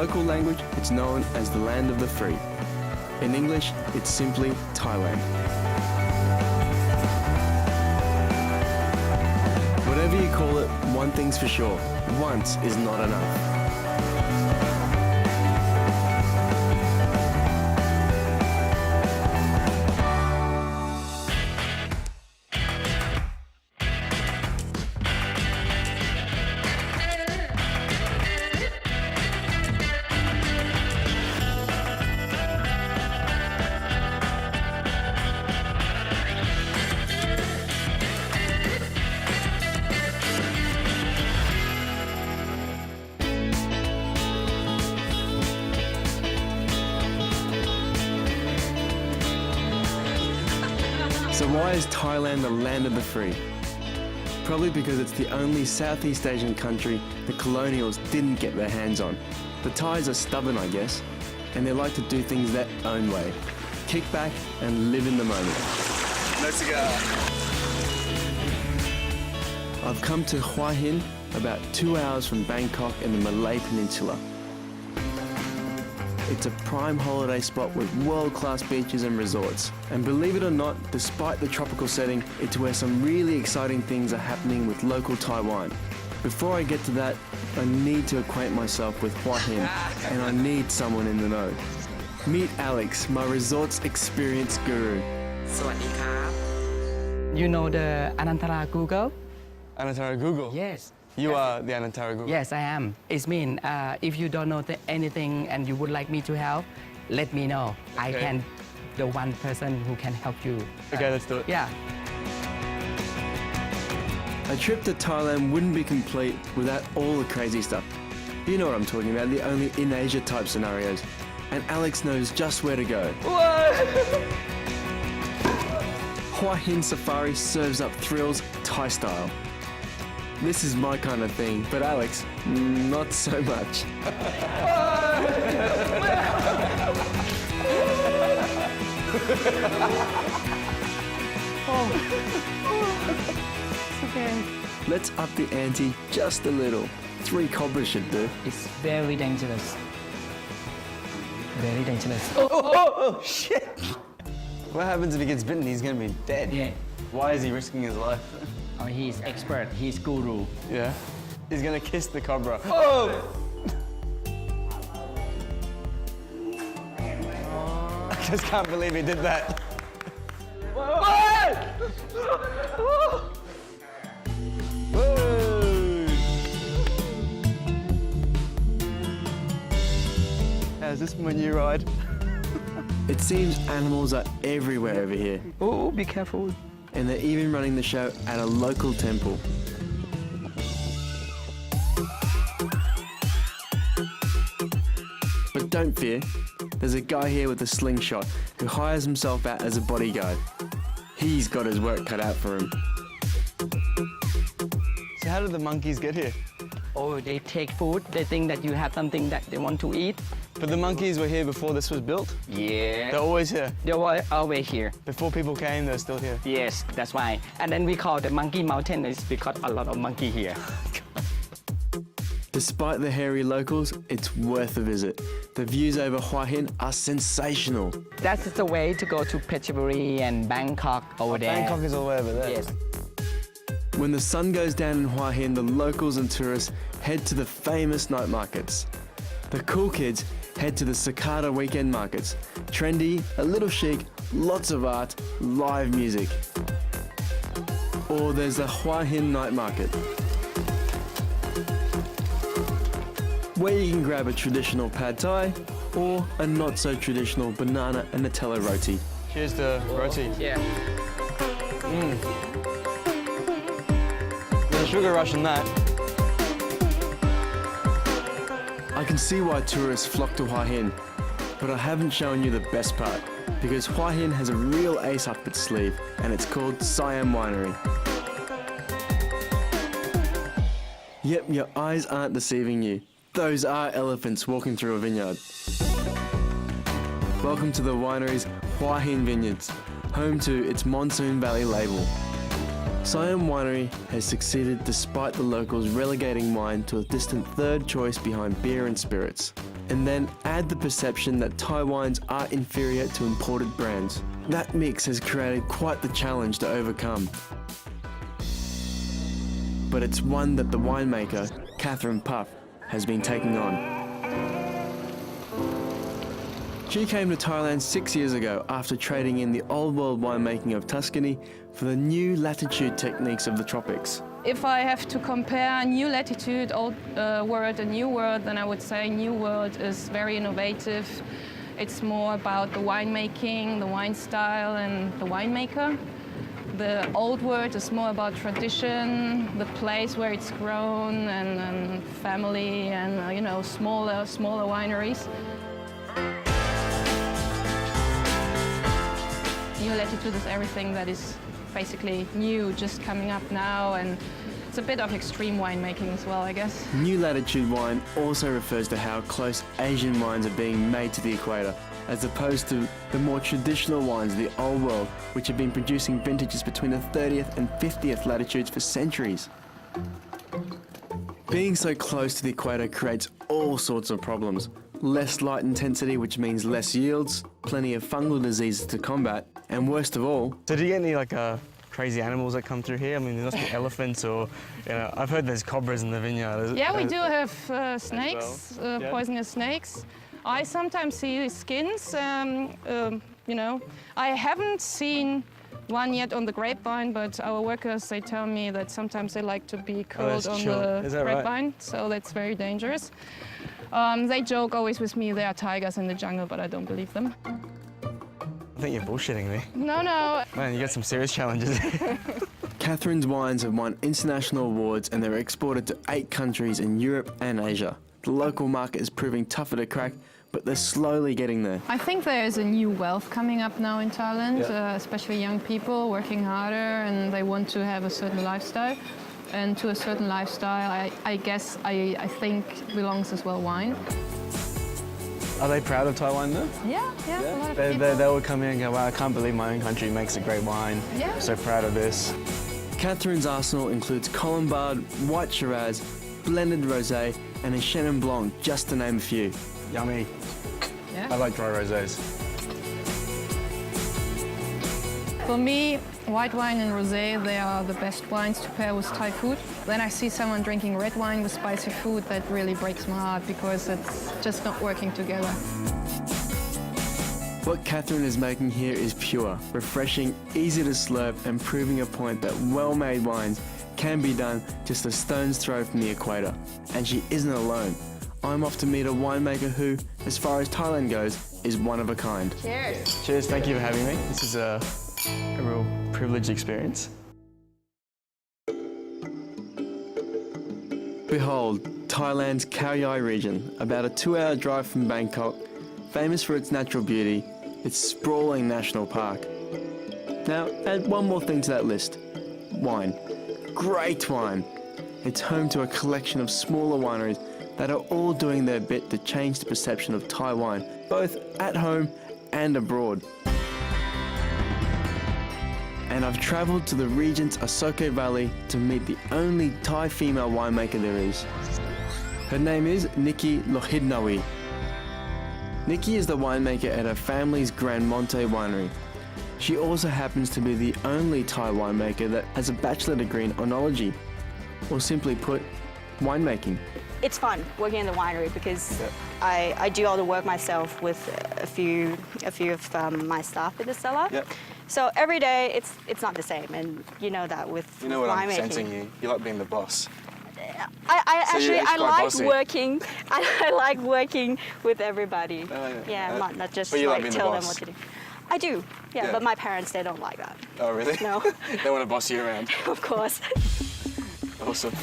local language, it's known as the Land of the Free. In English, it's simply Thailand. Whatever you call it, one thing's for sure, once is not enough. So why is Thailand the land of the free? Probably because it's the only Southeast Asian country the colonials didn't get their hands on. The Thais are stubborn, I guess, and they like to do things their own way. Kick back and live in the moment. Let's go. I've come to Hua Hin, about 2 hours from Bangkok in the Malay Peninsula. It's a prime holiday spot with world-class beaches and resorts. And believe it or not, despite the tropical setting, it's where some really exciting things are happening with local Taiwan. Before I get to that, I need to acquaint myself with Hua Hin, and I need someone in the know. Meet Alex, my resorts experience guru. สวัสดีครับ You know the Anantara Google? Anantara Google? Yes. You are the Anantara Google? Yes, I am. It means if you don't know anything and you would like me to help, let me know. I can, the one person who can help you. Okay, let's do it. Yeah. A trip to Thailand wouldn't be complete without all the crazy stuff. You know what I'm talking about, the only in Asia type scenarios. And Alex knows just where to go. Hua Hin Safari serves up thrills Thai style. This is my kind of thing, but Alex, not so much. Okay. Let's up the ante just a little. 3 cobras should do. It's very dangerous. Very dangerous. Oh, shit! What happens if he gets bitten? He's gonna be dead. Yeah. Why is he risking his life? Oh, he's expert. He's guru. Yeah. He's gonna kiss the cobra. Oh! I just can't believe he did that. How's this my new ride? It seems animals are everywhere over here. Oh, be careful. And they're even running the show at a local temple. But don't fear, there's a guy here with a slingshot who hires himself out as a bodyguard. He's got his work cut out for him. So how did the monkeys get here? Oh, they take food. They think that you have something that they want to eat. But the monkeys were here before this was built? Yeah. They're always here? They were always here. Before people came, they're still here? Yes, that's why. And then we call the Monkey Mountain is because a lot of monkey here. Despite the hairy locals, it's worth a visit. The views over Hua Hin are sensational. That's the way to go to Phetchaburi and Bangkok over there. Bangkok is all the way over there. Yes. When the sun goes down in Hua Hin, the locals and tourists head to the famous night markets. The cool kids head to the Cicada weekend markets. Trendy, a little chic, lots of art, live music. Or there's the Hua Hin night market, where you can grab a traditional pad thai or a not so traditional banana and Nutella roti. Cheers to roti. Yeah. There's a sugar rush in that. I can see why tourists flock to Hua Hin, but I haven't shown you the best part, because Hua Hin has a real ace up its sleeve, and it's called Siam Winery. Yep, your eyes aren't deceiving you. Those are elephants walking through a vineyard. Welcome to the winery's Hua Hin Vineyards, home to its Monsoon Valley label. Siam Winery has succeeded despite the locals relegating wine to a distant third choice behind beer and spirits. and then add the perception that Thai wines are inferior to imported brands. That mix has created quite the challenge to overcome. But it's one that the winemaker, Catherine Puff, has been taking on. She came to Thailand 6 years ago after trading in the old world winemaking of Tuscany for the new latitude techniques of the tropics. If I have to compare new latitude, old world and new world, then I would say new world is very innovative. It's more about the winemaking, the wine style and the winemaker. The old world is more about tradition, the place where it's grown and family and you know, smaller wineries. New latitude is everything that is basically new, just coming up now, and it's a bit of extreme winemaking as well, I guess. New latitude wine also refers to how close Asian wines are being made to the equator, as opposed to the more traditional wines of the old world, which have been producing vintages between the 30th and 50th latitudes for centuries. Being so close to the equator creates all sorts of problems. Less light intensity, which means less yields, plenty of fungal diseases to combat, and worst of all... So do you get any crazy animals that come through here? I mean, there must be elephants or, you know, I've heard there's cobras in the vineyard. Yeah, we do have snakes, poisonous snakes. I sometimes see skins, you know. I haven't seen one yet on the grapevine, but our workers, they tell me that sometimes they like to be curled on the grapevine, right? So that's very dangerous. They joke always with me, there are tigers in the jungle, but I don't believe them. I think you're bullshitting me. No, no. Man, you got some serious challenges. Catherine's wines have won international awards and they're exported to 8 countries in Europe and Asia. The local market is proving tougher to crack, but they're slowly getting there. I think there is a new wealth coming up now in Thailand, especially young people working harder and they want to have a certain lifestyle. And to a certain lifestyle, I guess, I think belongs as well wine. Are they proud of Taiwan though? Yeah. A lot of people. They would come in and go, wow, I can't believe my own country makes a great wine. Yeah. I'm so proud of this. Catherine's arsenal includes Colombard, White Shiraz, blended rosé, and a Chenin Blanc, just to name a few. Yummy. Yeah. I like dry rosés. For me, white wine and rosé, they are the best wines to pair with Thai food. Then I see someone drinking red wine with spicy food, that really breaks my heart because it's just not working together. What Catherine is making here is pure, refreshing, easy to slurp, and proving a point that well-made wines can be done just a stone's throw from the equator. And she isn't alone. I'm off to meet a winemaker who, as far as Thailand goes, is one of a kind. Cheers. Cheers, thank you for having me. This is a real privileged experience. Behold, Thailand's Khao Yai region, about a 2-hour drive from Bangkok, famous for its natural beauty, its sprawling national park. Now, add one more thing to that list. Wine. Great wine. It's home to a collection of smaller wineries that are all doing their bit to change the perception of Thai wine, both at home and abroad. And I've travelled to the region's Asoke Valley to meet the only Thai female winemaker there is. Her name is Nikki Lohidnawi. Nikki is the winemaker at her family's Grand Monte winery. She also happens to be the only Thai winemaker that has a bachelor degree in oenology, or simply put, winemaking. It's fun working in the winery because I do all the work myself with a few of my staff in the cellar. Yep. So every day it's not the same, and you know that with winemaking. You know what I'm sensing you like being the boss. I like working. I like working with everybody. Not just like tell them what to do. I do, yeah, but my parents, they don't like that. Oh, really? No. They want to boss you around. Of course. Awesome.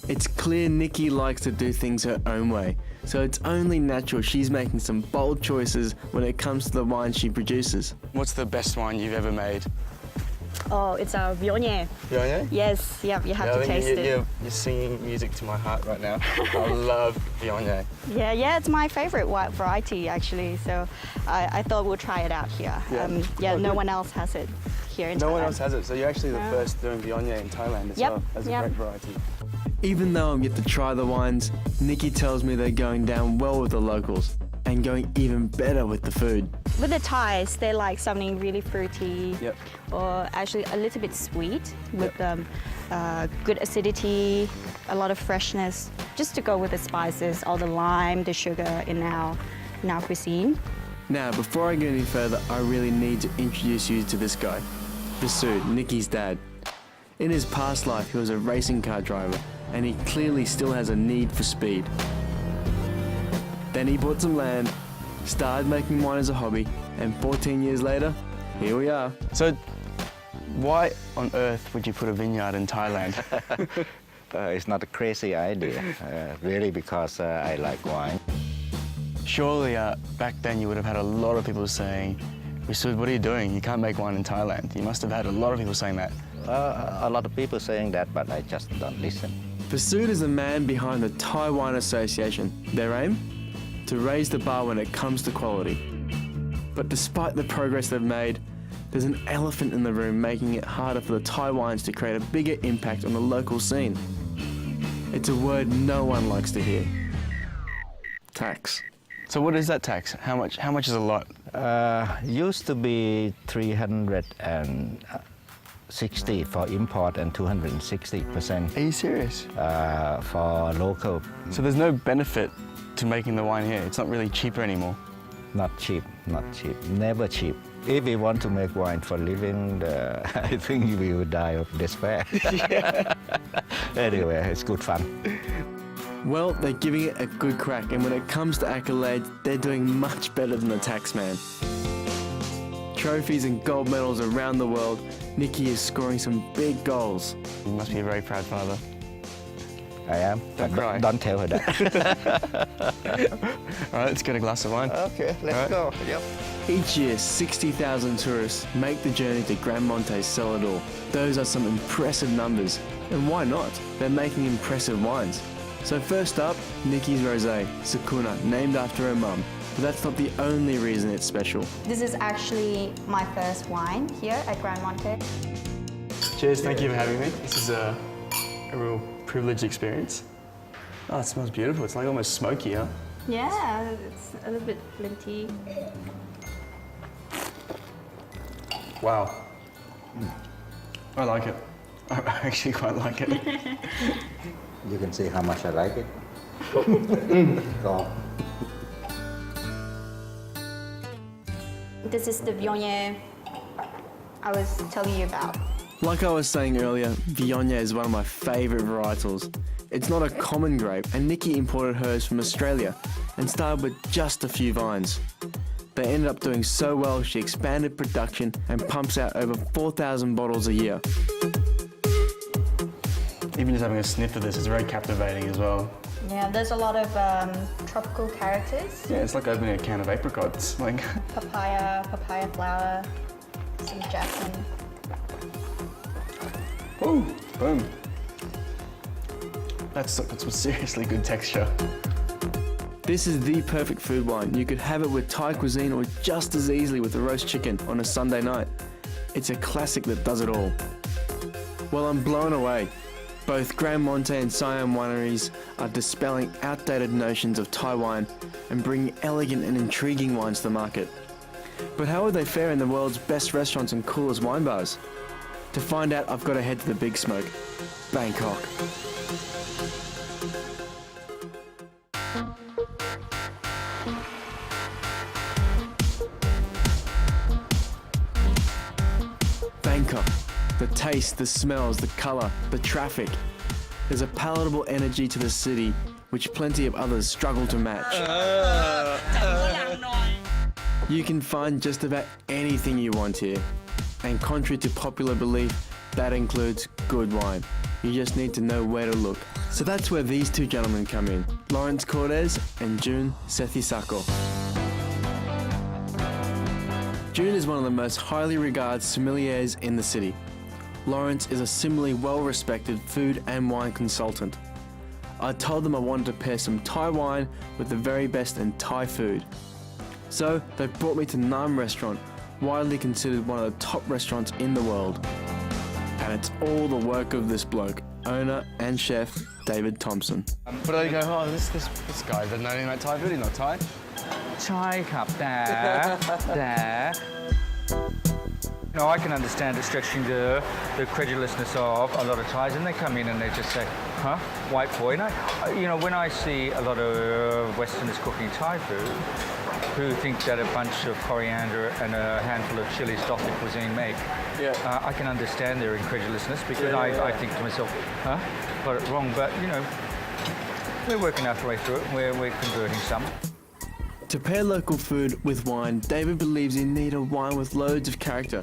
It's clear Nikki likes to do things her own way, so it's only natural she's making some bold choices when it comes to the wine she produces. What's the best wine you've ever made? Oh, it's our Viognier. Viognier? Yes, yeah, you have to taste it. You're singing music to my heart right now. I love Viognier. Yeah, it's my favorite variety actually. So I thought we'll try it out here. No one else has it here in Thailand. No one else has it, so you're actually the first doing Viognier in Thailand as well. That's a great variety. Even though I'm yet to try the wines, Nikki tells me they're going down well with the locals and going even better with the food. With the Thais, they like something really fruity, Yep. or actually a little bit sweet with good acidity, a lot of freshness, just to go with the spices, all the lime, the sugar in our cuisine. Now, before I go any further, I really need to introduce you to this guy, Vasood, Nikki's dad. In his past life, he was a racing car driver, and he clearly still has a need for speed. Then he bought some land, started making wine as a hobby, and 14 years later, here we are. So, why on earth would you put a vineyard in Thailand? It's not a crazy idea, really, because I like wine. Surely back then you would have had a lot of people saying, Vasood, what are you doing? You can't make wine in Thailand. You must have had a lot of people saying that. A lot of people saying that, but I just don't listen. Vasood is the man behind the Thai Wine Association. Their aim? To raise the bar when it comes to quality. But despite the progress they've made, there's an elephant in the room making it harder for the Thai wines to create a bigger impact on the local scene. It's a word no one likes to hear. Tax. So what is that tax? How much is a lot? Used to be 360 for import and 260% Are you serious? for local. So there's no benefit to making the wine here? It's not really cheaper anymore? Not cheap, never cheap. If we want to make wine for living, I think we would die of despair. Anyway, it's good fun. Well, they're giving it a good crack, and when it comes to accolades, they're doing much better than the taxman. Trophies and gold medals around the world, Nikki is scoring some big goals. You must be a very proud father. I am. Don't cry. Don't tell her that. All right, let's get a glass of wine. Okay, let's go. Yep. Each year, 60,000 tourists make the journey to Grand Monte Salador. Those are some impressive numbers. And why not? They're making impressive wines. So first up, Nikki's Rosé, Sakuna, named after her mum. But that's not the only reason it's special. This is actually my first wine here at Grand Monte. Cheers, thank you for having me. This is a real privileged experience. Oh, it smells beautiful. It's like almost smoky, huh? Yeah, it's a little bit flinty. Wow. I like it. I actually quite like it. You can see how much I like it. Go. This is the Viognier I was telling you about. Like I was saying earlier, Viognier is one of my favourite varietals. It's not a common grape, and Nikki imported hers from Australia and started with just a few vines. They ended up doing so well, she expanded production and pumps out over 4,000 bottles a year. Even just having a sniff of this is very captivating as well. Yeah, there's a lot of tropical characters. Yeah, it's like opening a can of apricots. Like Papaya flower, some jasmine. Ooh, boom. That's some seriously good texture. This is the perfect food wine. You could have it with Thai cuisine or just as easily with a roast chicken on a Sunday night. It's a classic that does it all. Well, I'm blown away. Both Grand Monte and Siam wineries are dispelling outdated notions of Thai wine and bringing elegant and intriguing wines to the market. But how would they fare in the world's best restaurants and coolest wine bars? To find out, I've got to head to the Big Smoke, Bangkok. Bangkok. The taste, the smells, the colour, the traffic. There's a palatable energy to the city which plenty of others struggle to match. You can find just about anything you want here. And contrary to popular belief, that includes good wine. You just need to know where to look. So that's where these two gentlemen come in, Lawrence Cordes and June Sethisako. June is one of the most highly regarded sommeliers in the city. Lawrence is a similarly well-respected food and wine consultant. I told them I wanted to pair some Thai wine with the very best in Thai food. So they brought me to Nam Restaurant, widely considered one of the top restaurants in the world. And it's all the work of this bloke, owner and chef, David Thompson. But I go, oh, this guy doesn't know anything about Thai food, he's not Thai. ใช่ครับแต่ No, I can understand it stretching the credulousness of a lot of Thais, and they come in and they just say, huh, white boy. And when I see a lot of Westerners cooking Thai food, who think that a bunch of coriander and a handful of chilies doth the cuisine make, I can understand their incredulousness because I think to myself, huh, got it wrong. But, we're working our way through it. We're converting some. To pair local food with wine, David believes you need a wine with loads of character,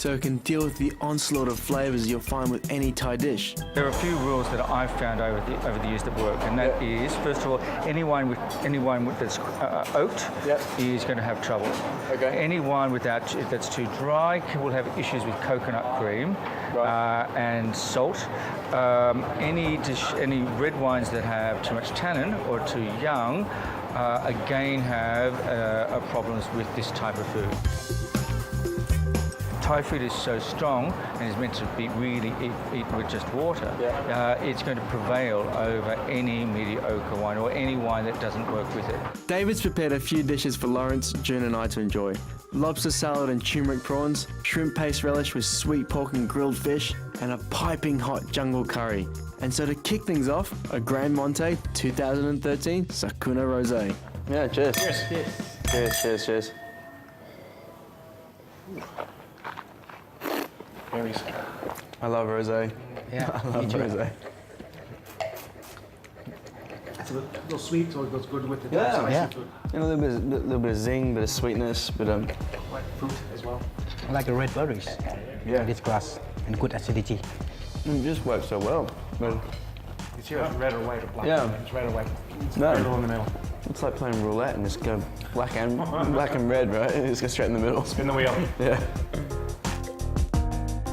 so it can deal with the onslaught of flavours you'll find with any Thai dish. There are a few rules that I've found over the years that work, and that is, first of all, any wine that's oaked is going to have trouble. Okay. Any wine that's too dry will have issues with coconut cream and salt. Any red wines that have too much tannin or too young, again have problems with this type of food. Thai food is so strong and is meant to be really eaten with just water. It's going to prevail over any mediocre wine or any wine that doesn't work with it. David's prepared a few dishes for Lawrence, June and I to enjoy. Lobster salad and turmeric prawns, shrimp paste relish with sweet pork and grilled fish, and a piping hot jungle curry. And so to kick things off, a Grand Monte 2013 Sakuna Rosé. Yeah, cheers. Cheers. I love rosé. Yeah, I love rosé. It's a little sweet, so it goes good with the Yeah. spicy food. You know, a little bit of zing, bit of sweetness, but White fruit as well. I like the red berries. Yeah. This glass and good acidity. it just works so well. But It's here, red or white or black. Yeah. It's red or white. It's No. right in the middle. it's like playing roulette and just go black and red, right? Just go straight in the middle. Spin the wheel. Yeah.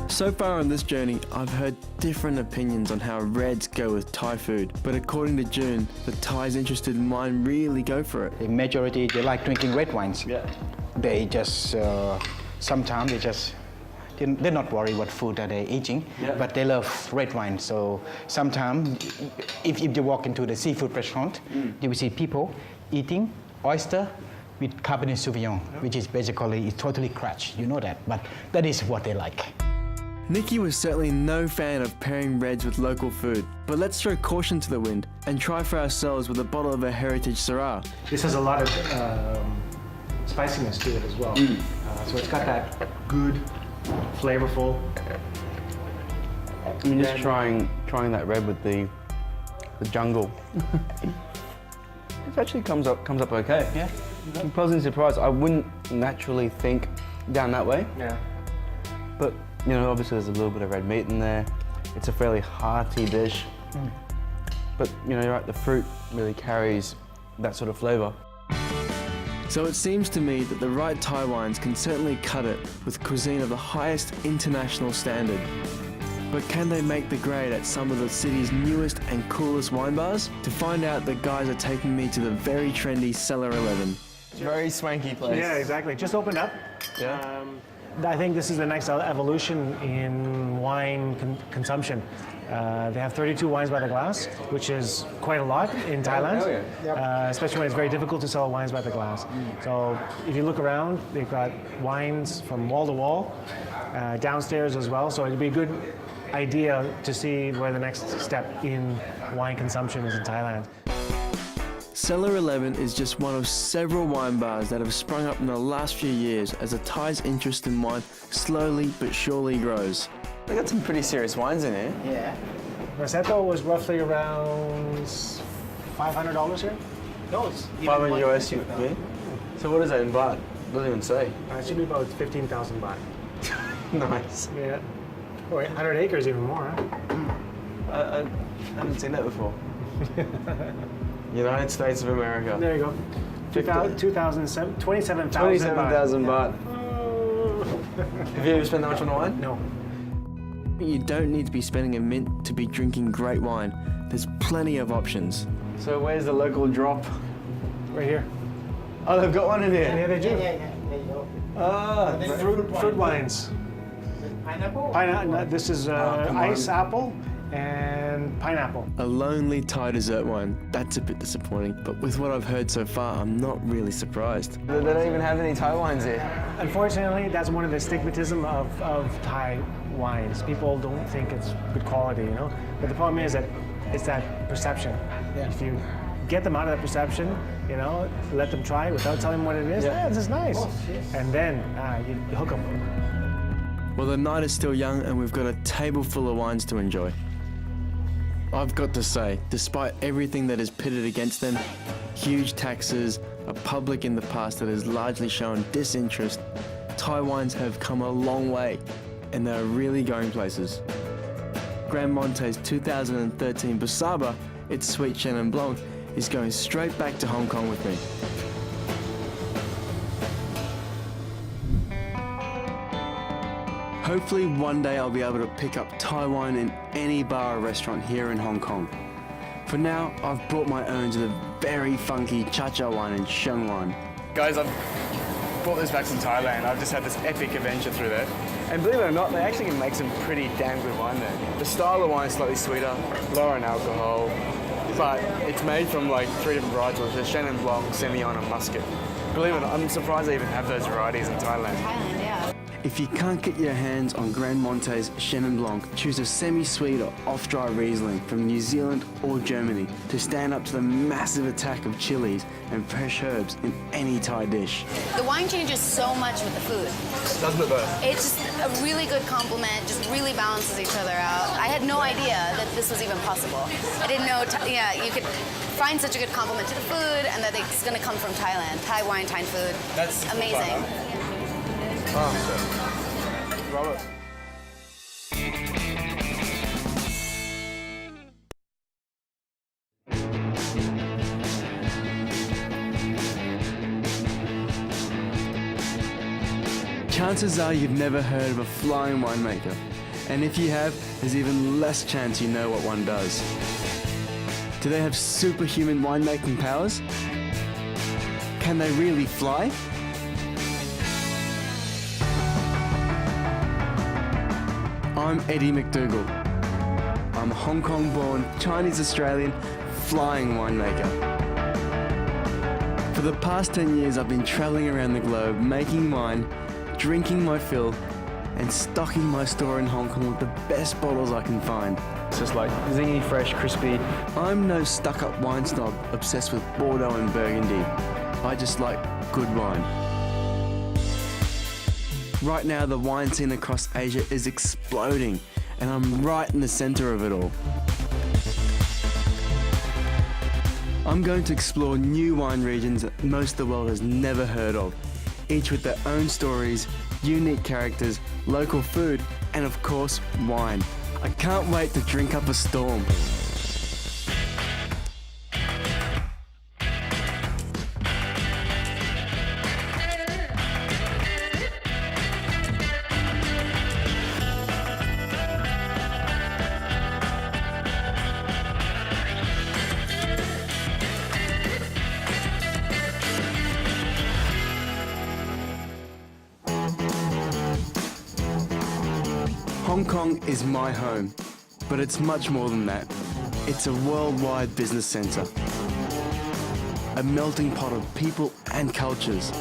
So far on this journey, I've heard different opinions on how reds go with Thai food, but according to June, the Thais interested in wine really go for it. The majority, they like drinking red wines. Yeah. They just, sometimes they're not worried what food that they're eating, but they love red wine. So sometimes, if you walk into the seafood restaurant, you will see people eating oyster with Cabernet Sauvignon, which is basically totally crushed. You know that, but that is what they like. Nikki was certainly no fan of pairing reds with local food, but let's throw caution to the wind and try for ourselves with a bottle of her heritage Syrah. This has a lot of spiciness to it as well. So it's got that good, flavorful. I mean, just trying that red with the jungle. It actually comes up okay. Yeah. I'm pleasantly surprised. I wouldn't naturally think down that way, Yeah. but obviously there's a little bit of red meat in there. It's a fairly hearty dish, but you're right. The fruit really carries that sort of flavour. So it seems to me that the right Thai wines can certainly cut it with cuisine of the highest international standard. But can they make the grade at some of the city's newest and coolest wine bars? To find out, the guys are taking me to the very trendy Cellar 11. Very swanky place. Yeah, exactly. Just opened up. Yeah. I think this is the next evolution in wine consumption. They have 32 wines by the glass, which is quite a lot in Thailand, especially when it's very difficult to sell wines by the glass. So if you look around, they've got wines from wall to wall, downstairs as well. So it'd be a good idea to see where the next step in wine consumption is in Thailand. Cellar 11 is just one of several wine bars that have sprung up in the last few years as the Thais' interest in wine slowly but surely grows. They got some pretty serious wines in here. Yeah. Prosecco was roughly around $500 here. No, it's even $500 more US. expensive Yeah. now. So what is that in baht? Doesn't even say. It should be about 15,000 baht. Nice. Yeah. Or 100 acres, even more, huh? I haven't seen that before. United States of America. There you go. 27,000 27,000 baht. Have you ever spent that much on wine? No. You don't need to be spending a mint to be drinking great wine. There's plenty of options. So where's the local drop? Right here. Oh, they've got one in Yeah, here. they do. There you go. Ah, Fruit wines. Pineapple? This is ice apple and pineapple. A lonely Thai dessert wine. That's a bit disappointing, but with what I've heard so far, I'm not really surprised. They don't even have any Thai wines here. Unfortunately, that's one of the stigmatism of Thai wines. People don't think it's good quality, you know? But the problem is that it's that perception. If you get them out of that perception, you know, let them try without telling them what it is, this is nice. And then you hook them. Well, the night is still young and we've got a table full of wines to enjoy. I've got to say, despite everything that is pitted against them, huge taxes, a public in the past that has largely shown disinterest, Thai wines have come a long way and they're really going places. Grand Monte's 2013 Busaba, its sweet Chenin Blanc, is going straight back to Hong Kong with me. Hopefully one day I'll be able to pick up Thai wine in any bar or restaurant here in Hong Kong. For now, I've brought my own to the very funky Cha-Cha wine and Sheng wine. Guys, I've brought this back from Thailand. I've just had this epic adventure through there. And believe it or not, they actually can make some pretty damn good wine there. The style of wine is slightly sweeter, lower in alcohol, but it's made from like 3 different varietals: the Chenin Blanc, Semillon, and Muscat. Believe it or not, I'm surprised they even have those varieties in Thailand. Thailand, yeah. If you can't get your hands on Grand Monte's Chenin Blanc, choose a semi-sweet or off-dry Riesling from New Zealand or Germany to stand up to the massive attack of chilies and fresh herbs in any Thai dish. The wine changes so much with the food. Doesn't it though? It's just a really good complement, just really balances each other out. I had no idea that this was even possible. I didn't know, you could find such a good complement to the food and that it's going to come from Thailand. Thai wine, Thai food. That's amazing. Robert. Chances are you've never heard of a flying winemaker. And if you have, there's even less chance you know what one does. Do they have superhuman winemaking powers? Can they really fly? I'm Eddie McDougall. I'm a Hong Kong-born, Chinese-Australian flying winemaker. For the past 10 years, I've been traveling around the globe, making wine, drinking my fill, and stocking my store in Hong Kong with the best bottles I can find. It's just like zingy, fresh, crispy. I'm no stuck-up wine snob obsessed with Bordeaux and Burgundy. I just like good wine. Right now, the wine scene across Asia is exploding, and I'm right in the center of it all. I'm going to explore new wine regions that most of the world has never heard of, each with their own stories, unique characters, local food, and of course, wine. I can't wait to drink up a storm. Hong Kong is my home, but it's much more than that. It's a worldwide business centre, a melting pot of people and cultures,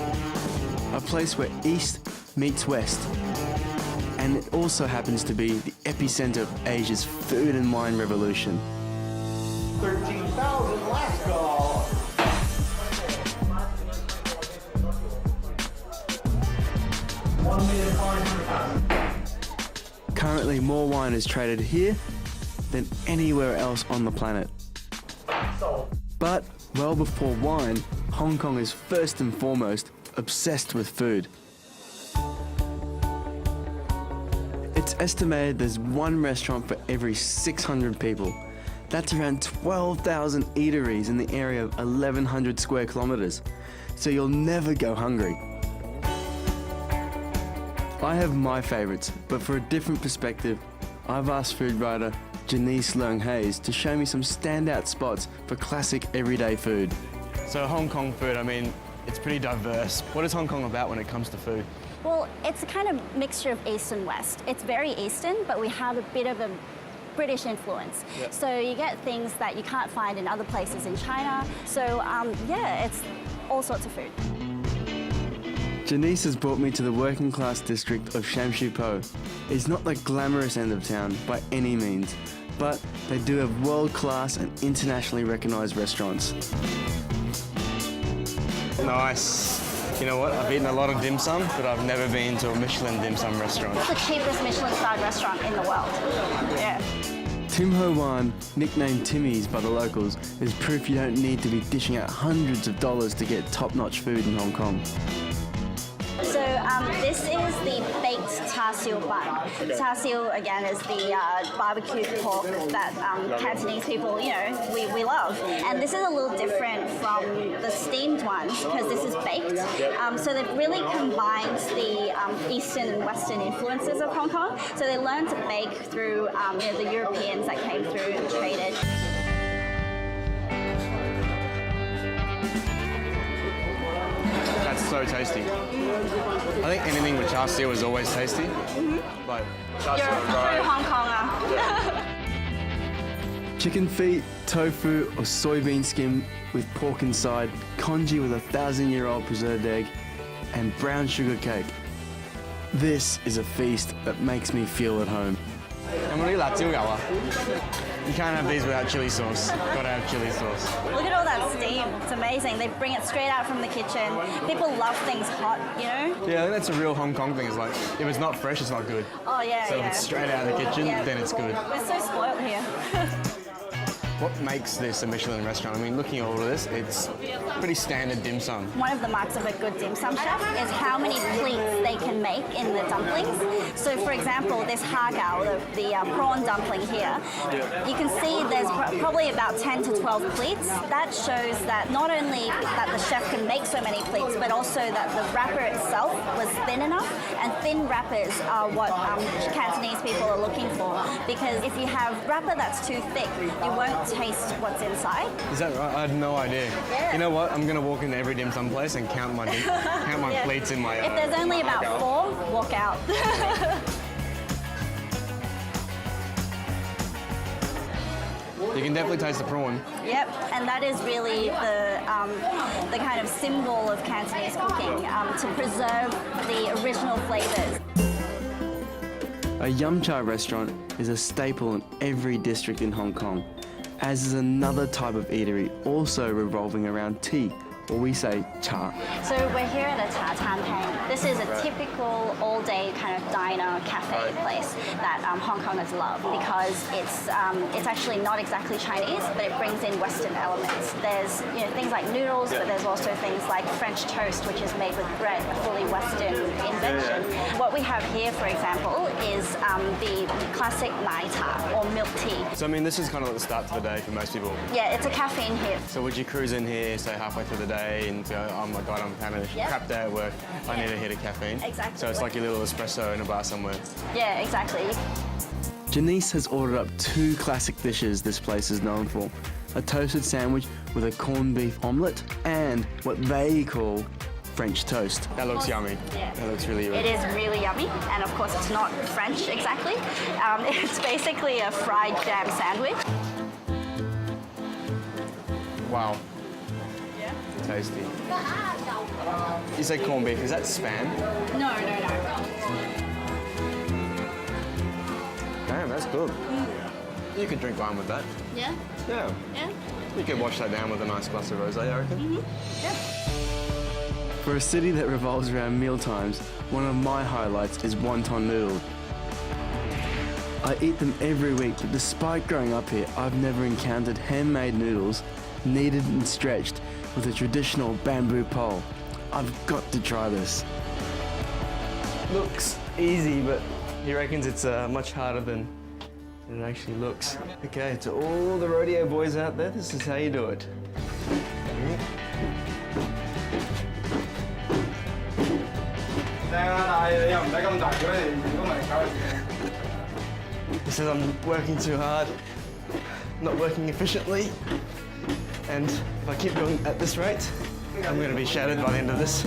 a place where East meets West, and it also happens to be the epicentre of Asia's food and wine revolution. 13,000, let's go! Currently, more wine is traded here than anywhere else on the planet. But well before wine, Hong Kong is first and foremost obsessed with food. It's estimated there's one restaurant for every 600 people. That's around 12,000 eateries in the area of 1,100 square kilometres. So you'll never go hungry. I have my favourites, but for a different perspective, I've asked food writer Janice Leung Hayes to show me some standout spots for classic everyday food. So Hong Kong food, I mean, it's pretty diverse. What is Hong Kong about when it comes to food? Well, it's a kind of mixture of East and West. It's very Eastern, but we have a bit of a British influence. So you get things that you can't find in other places in China. So yeah, it's all sorts of food. Janice has brought me to the working class district of Shamshipo. It's not the glamorous end of town by any means, but they do have world class and internationally recognised restaurants. Nice. You know what? I've eaten a lot of dim sum, but I've never been to a Michelin dim sum restaurant. It's the cheapest Michelin-starred restaurant in the world. Yeah. Tim Ho Wan, nicknamed Timmy's by the locals, is proof you don't need to be dishing out hundreds of dollars to get top-notch food in Hong Kong. So this is the baked char siu bun. Char siu, again, is the barbecue pork that Cantonese people, you know, we love. And this is a little different from the steamed ones because this is baked. So they've really combined the Eastern and Western influences of Hong Kong. So they learned to bake through you know, the Europeans that came through and traded. That's so tasty. I think anything with char siu is always tasty. But char siu You're a true Hong Konger. Chicken feet, tofu or soybean skin with pork inside, congee with a 1,000-year-old preserved egg, and brown sugar cake. This is a feast that makes me feel at home. You can't have these without chili sauce. Gotta have chili sauce. Look at all that steam. It's amazing. They bring it straight out from the kitchen. People love things hot, you know? Yeah, I think that's a real Hong Kong thing. It's like, if it's not fresh, it's not good. Oh, yeah, So yeah. if it's straight out of the kitchen, then it's good. We're so spoiled here. What makes this a Michelin restaurant? I mean, looking at all of this, it's pretty standard dim sum. One of the marks of a good dim sum chef is how many pleats they can make in the dumplings. So, for example, this hagao, the prawn dumpling here, you can see there's probably about 10 to 12 pleats. That shows that not only that the chef can make so many pleats, but also that the wrapper itself was thin enough. And thin wrappers are what Cantonese people are looking for. Because if you have wrapper that's too thick, you won't taste what's inside. Is that right? I had no idea. Yeah. You know what? I'm gonna walk into every dim sum place and count my Yeah. plates in my. If there's only about 4, walk out. You can definitely taste the prawn. Yep, and that is really the kind of symbol of Cantonese cooking, to preserve the original flavors. A yum cha restaurant is a staple in every district in Hong Kong, as is another type of eatery also revolving around tea, or we say cha. So we're here at a cha tanpang. This is a typical all-day kind of diner cafe place that Hong Kongers love because it's actually not exactly Chinese, but it brings in Western elements. There's things like noodles, but there's also things like French toast, which is made with bread, a fully Western invention. What we have here, for example, is the classic nai cha or milk tea. So I mean, this is kind of like the start to the day for most people. Yeah, it's a caffeine hit. So would you cruise in here, say halfway through the day, and go, oh my god, I'm having a crap day at work. I need a hit of caffeine. Exactly. So it's like your little espresso in a bar somewhere. Yeah, exactly. Janice has ordered up 2 classic dishes this place is known for. A toasted sandwich with a corned beef omelette and what they call French toast. That looks yummy. Yeah. That looks really, really It is really yummy, and of course it's not French exactly. It's basically a fried jam sandwich. Wow. Yeah. Tasty. You say corned beef, is that spam? No. Damn, that's good. You could drink wine with that. Yeah? Yeah. Yeah? You could wash that down with a nice glass of rosé, I reckon. Yep. For a city that revolves around mealtimes, one of my highlights is wonton noodles. I eat them every week, but despite growing up here, I've never encountered handmade noodles kneaded and stretched with a traditional bamboo pole. I've got to try this. Looks easy, but he reckons it's much harder than it actually looks. Okay, to all the rodeo boys out there, this is how you do it. He says I'm working too hard, not working efficiently, and if I keep going at this rate, I'm going to be shattered by the end of this.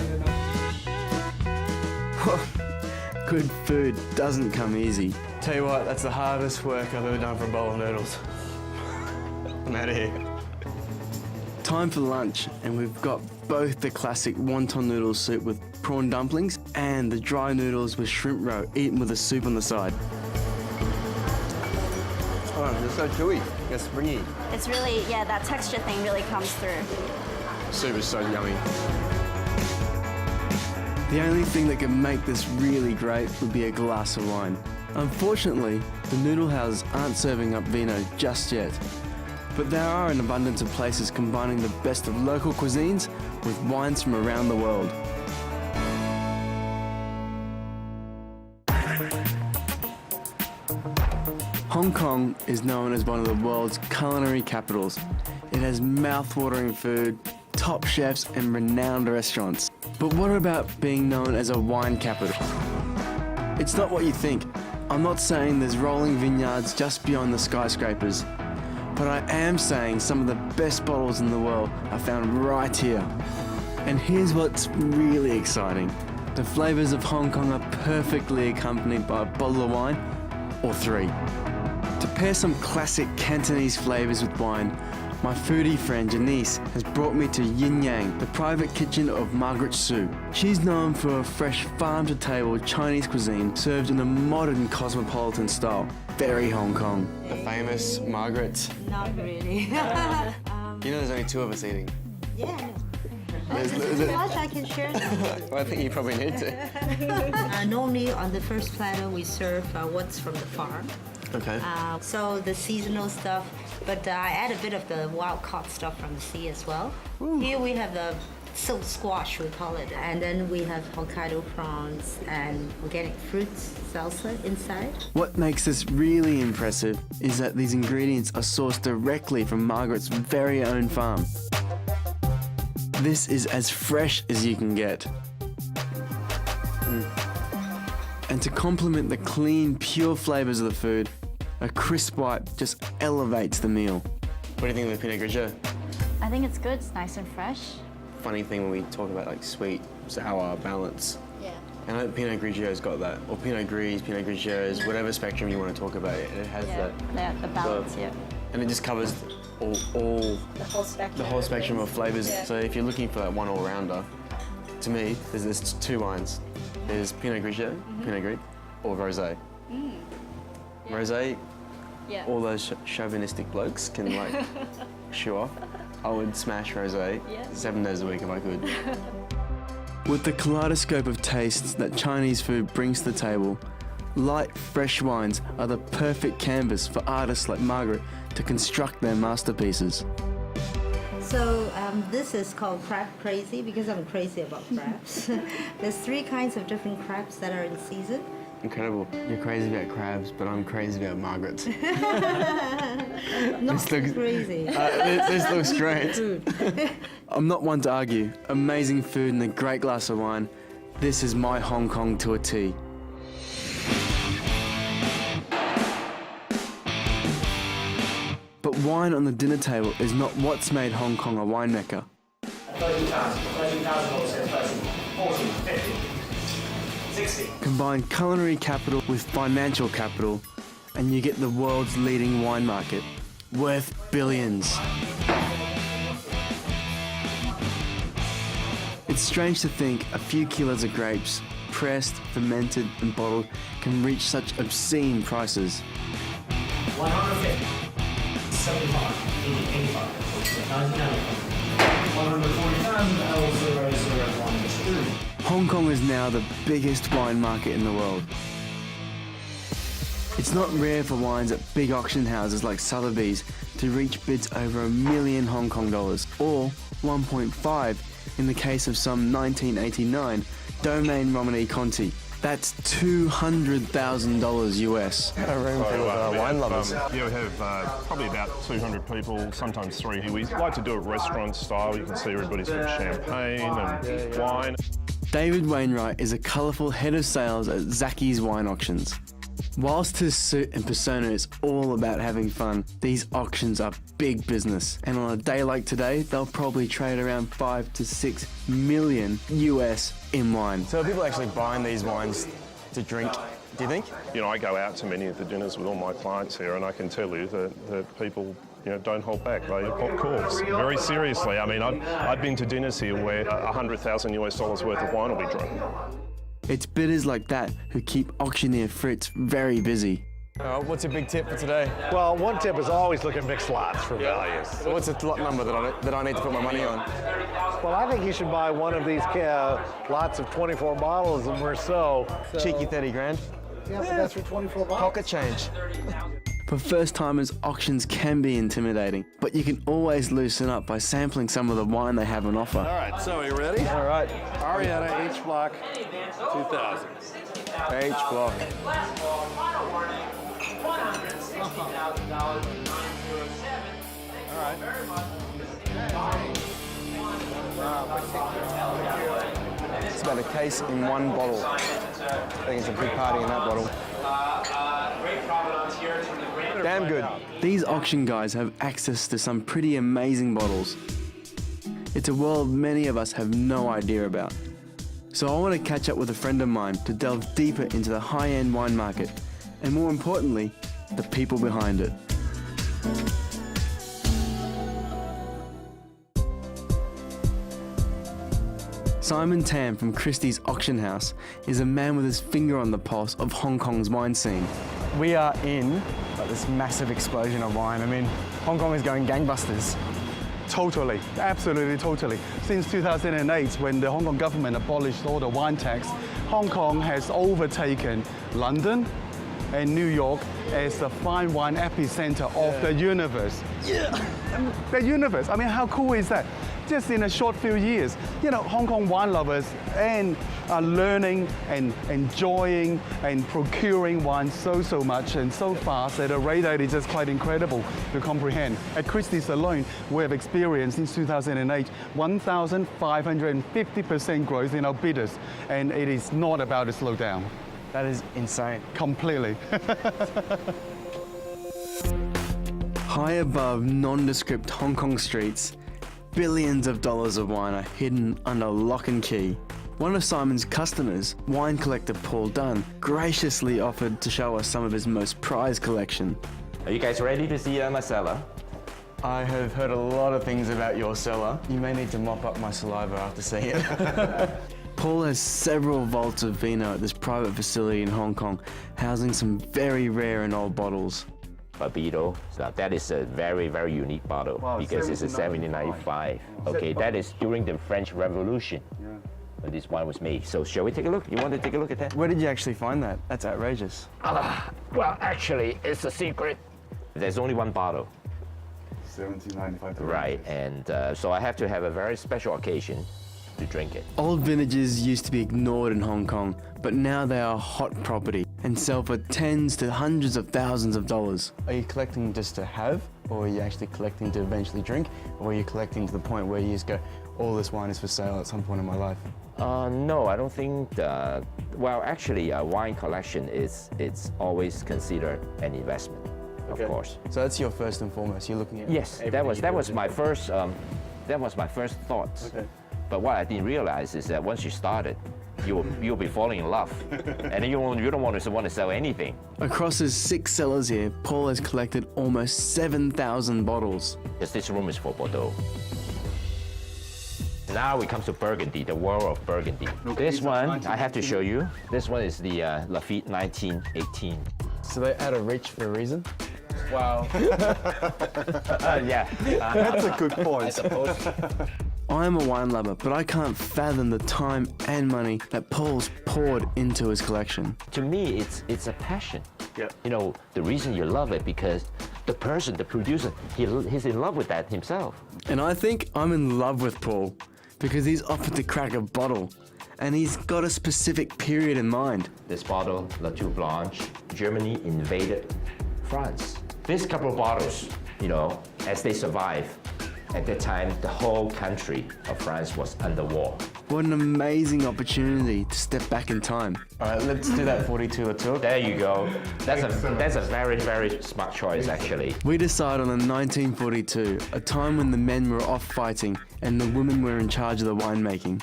Good food doesn't come easy. Tell you what, that's the hardest work I've ever done for a bowl of noodles. I'm out of here. Time for lunch, and we've got both the classic wonton noodle soup with prawn dumplings and the dry noodles with shrimp roe eaten with a soup on the side. Oh, they're so chewy. They're springy. It's really, yeah, that texture thing really comes through. Soup is so yummy. The only thing that can make this really great would be a glass of wine. Unfortunately, the noodle houses aren't serving up vino just yet. But there are an abundance of places combining the best of local cuisines with wines from around the world. Hong Kong is known as one of the world's culinary capitals. It has mouth-watering food, top chefs and renowned restaurants. But what about being known as a wine capital? It's not what you think. I'm not saying there's rolling vineyards just beyond the skyscrapers. But I am saying some of the best bottles in the world are found right here. And here's what's really exciting. The flavours of Hong Kong are perfectly accompanied by a bottle of wine, or 3. To pair some classic Cantonese flavours with wine, my foodie friend Janice has brought me to Yin Yang, the private kitchen of Margaret Su. She's known for a fresh farm-to-table Chinese cuisine served in a modern cosmopolitan style. Very Hong Kong. The famous Margaret. Not really. You know there's only 2 of us eating. Yeah. There's Much I can share. Well, I think you probably need to. Normally on the first platter we serve what's from the farm. Okay. So the seasonal stuff, but I add a bit of the wild caught stuff from the sea as well. Here we have the silk squash, we call it, and then we have Hokkaido prawns and organic fruits salsa inside. What makes this really impressive is that these ingredients are sourced directly from Margaret's very own farm. This is as fresh as you can get. And to complement the clean, pure flavours of the food, a crisp wipe just elevates the meal. What do you think of the Pinot Grigio? I think it's good. It's nice and fresh. Funny thing when we talk about like sweet, sour, balance. Yeah. And I think Pinot Grigio's got that, or Pinot Gris, Pinot Grigios, whatever spectrum you want to talk about, it has that. Yeah, the balance, So- yeah. And it just covers all The whole spectrum. the whole spectrum of flavours. Yeah. So if you're looking for that one all-rounder, to me, there's 2 wines. There's Pinot Grigio, Pinot Gris, or Rosé. Rosé, Yeah. all those chauvinistic blokes can like show off. I would smash rosé 7 days a week if I could. With the kaleidoscope of tastes that Chinese food brings to the table, light, fresh wines are the perfect canvas for artists like Margaret to construct their masterpieces. So this is called crab crazy because I'm crazy about crabs. There's 3 kinds of different crabs that are in season. Incredible. You're crazy about crabs, but I'm crazy about Margaret's. Not crazy. This looks great. Food. I'm not one to argue. Amazing food and a great glass of wine. This is my Hong Kong to a T. But wine on the dinner table is not what's made Hong Kong a winemaker. 60. Combine culinary capital with financial capital, and you get the world's leading wine market, worth billions. It's strange to think a few kilos of grapes, pressed, fermented, and bottled, can reach such obscene prices. 150, 75, 80, 85, 140,000 Hong Kong is now the biggest wine market in the world. It's not rare for wines at big auction houses like Sotheby's to reach bids over $1 million Hong Kong dollars, or 1.5 in the case of some 1989 Domaine Romani Conti. That's $200,000 US. A room full of wine lovers. Yeah, we have probably about 200 people, sometimes 3 here. We like to do it restaurant style. You can see everybody's got champagne and wine. David Wainwright is a colourful head of sales at Zacky's Wine Auctions. Whilst his suit and persona is all about having fun, these auctions are big business. And on a day like today, they'll probably trade around 5 to 6 million US in wine. So are people actually buying these wines to drink, do you think? You know, I go out to many of the dinners with all my clients here, and I can tell you that people, you know, don't hold back. They pop corks very seriously. I mean, I've been to dinners here where $100,000 worth of wine will be drunk. It's bidders like that who keep auctioneer Fritz very busy. What's your big tip for today? Well, one tip is always look at mixed lots for values. So what's the lot number that I need to put my money on? Well, I think you should buy one of these lots of 24 bottles of Merceau. Cheeky 30 grand. Yeah, but that's for 24 bottles. Pocket change. For first-timers, auctions can be intimidating, but you can always loosen up by sampling some of the wine they have on offer. All right, so are you ready? All right. Ariana H Block 2000. H Block. All right. It's about a case in one bottle. I think it's a big party in that bottle. Damn good. These auction guys have access to some pretty amazing bottles. It's a world many of us have no idea about. So I want to catch up with a friend of mine to delve deeper into the high-end wine market, and more importantly, the people behind it. Simon Tam from Christie's Auction House is a man with his finger on the pulse of Hong Kong's wine scene. We are in this massive explosion of wine. I mean, Hong Kong is going gangbusters. Totally, absolutely totally. Since 2008, when the Hong Kong government abolished all the wine tax, Hong Kong has overtaken London and New York as the fine wine epicenter of the universe. Yeah, the universe. I mean, how cool is that? Just in a short few years, you know, Hong Kong wine lovers are learning and enjoying and procuring wine so much and so fast at a rate that is just quite incredible to comprehend. At Christie's alone, we have experienced since 2008 1,550% growth in our bidders, and it is not about to slow down. That is insane. Completely. High above nondescript Hong Kong streets, billions of dollars of wine are hidden under lock and key. One of Simon's customers, wine collector Paul Dunn, graciously offered to show us some of his most prized collection. Are you guys ready to see my cellar? I have heard a lot of things about your cellar. You may need to mop up my saliva after seeing it. Paul has several vaults of vino at this private facility in Hong Kong, housing some very rare and old bottles. Barbados. So that is a very, very unique bottle because it's a 1795. Okay, that is during the French Revolution when this wine was made. So shall we take a look? You want to take a look at that? Where did you actually find that? That's outrageous. Well, actually, it's a secret. There's only one bottle. 1795. Right, and so I have to have a very special occasion to drink it. Old vintages used to be ignored in Hong Kong, but now they are hot property and sell for tens to hundreds of thousands of dollars. Are you collecting just to have, or are you actually collecting to eventually drink, or are you collecting to the point where you just go, all this wine is for sale at some point in my life? No, I don't think. Well, actually, wine collection it's always considered an investment, of course. So that's your first and foremost. You're looking at. Yes, that was my first. That was my first thoughts. Okay. But what I didn't realize is that once you started, you'll be falling in love, and then you don't want to sell anything. Across his 6 cellars here, Paul has collected almost 7,000 bottles. Because this room is for Bordeaux. Now we come to Burgundy, the world of Burgundy. This one, I have to show you. This one is the Lafite 1918. So they add a reach for a reason? Wow. Yeah. That's a good point. I suppose. I'm a wine lover, but I can't fathom the time and money that Paul's poured into his collection. To me, it's a passion. Yeah. You know, the reason you love it because the person, the producer, he's in love with that himself. And I think I'm in love with Paul because he's offered to crack a bottle and he's got a specific period in mind. This bottle, La Tour Blanche, Germany invaded France. These couple of bottles, you know, as they survive, at that time, the whole country of France was under war. What an amazing opportunity to step back in time. All right, let's do that 42 La Tour. There you go. That's a very, very smart choice, actually. We decide on a 1942, a time when the men were off fighting and the women were in charge of the winemaking.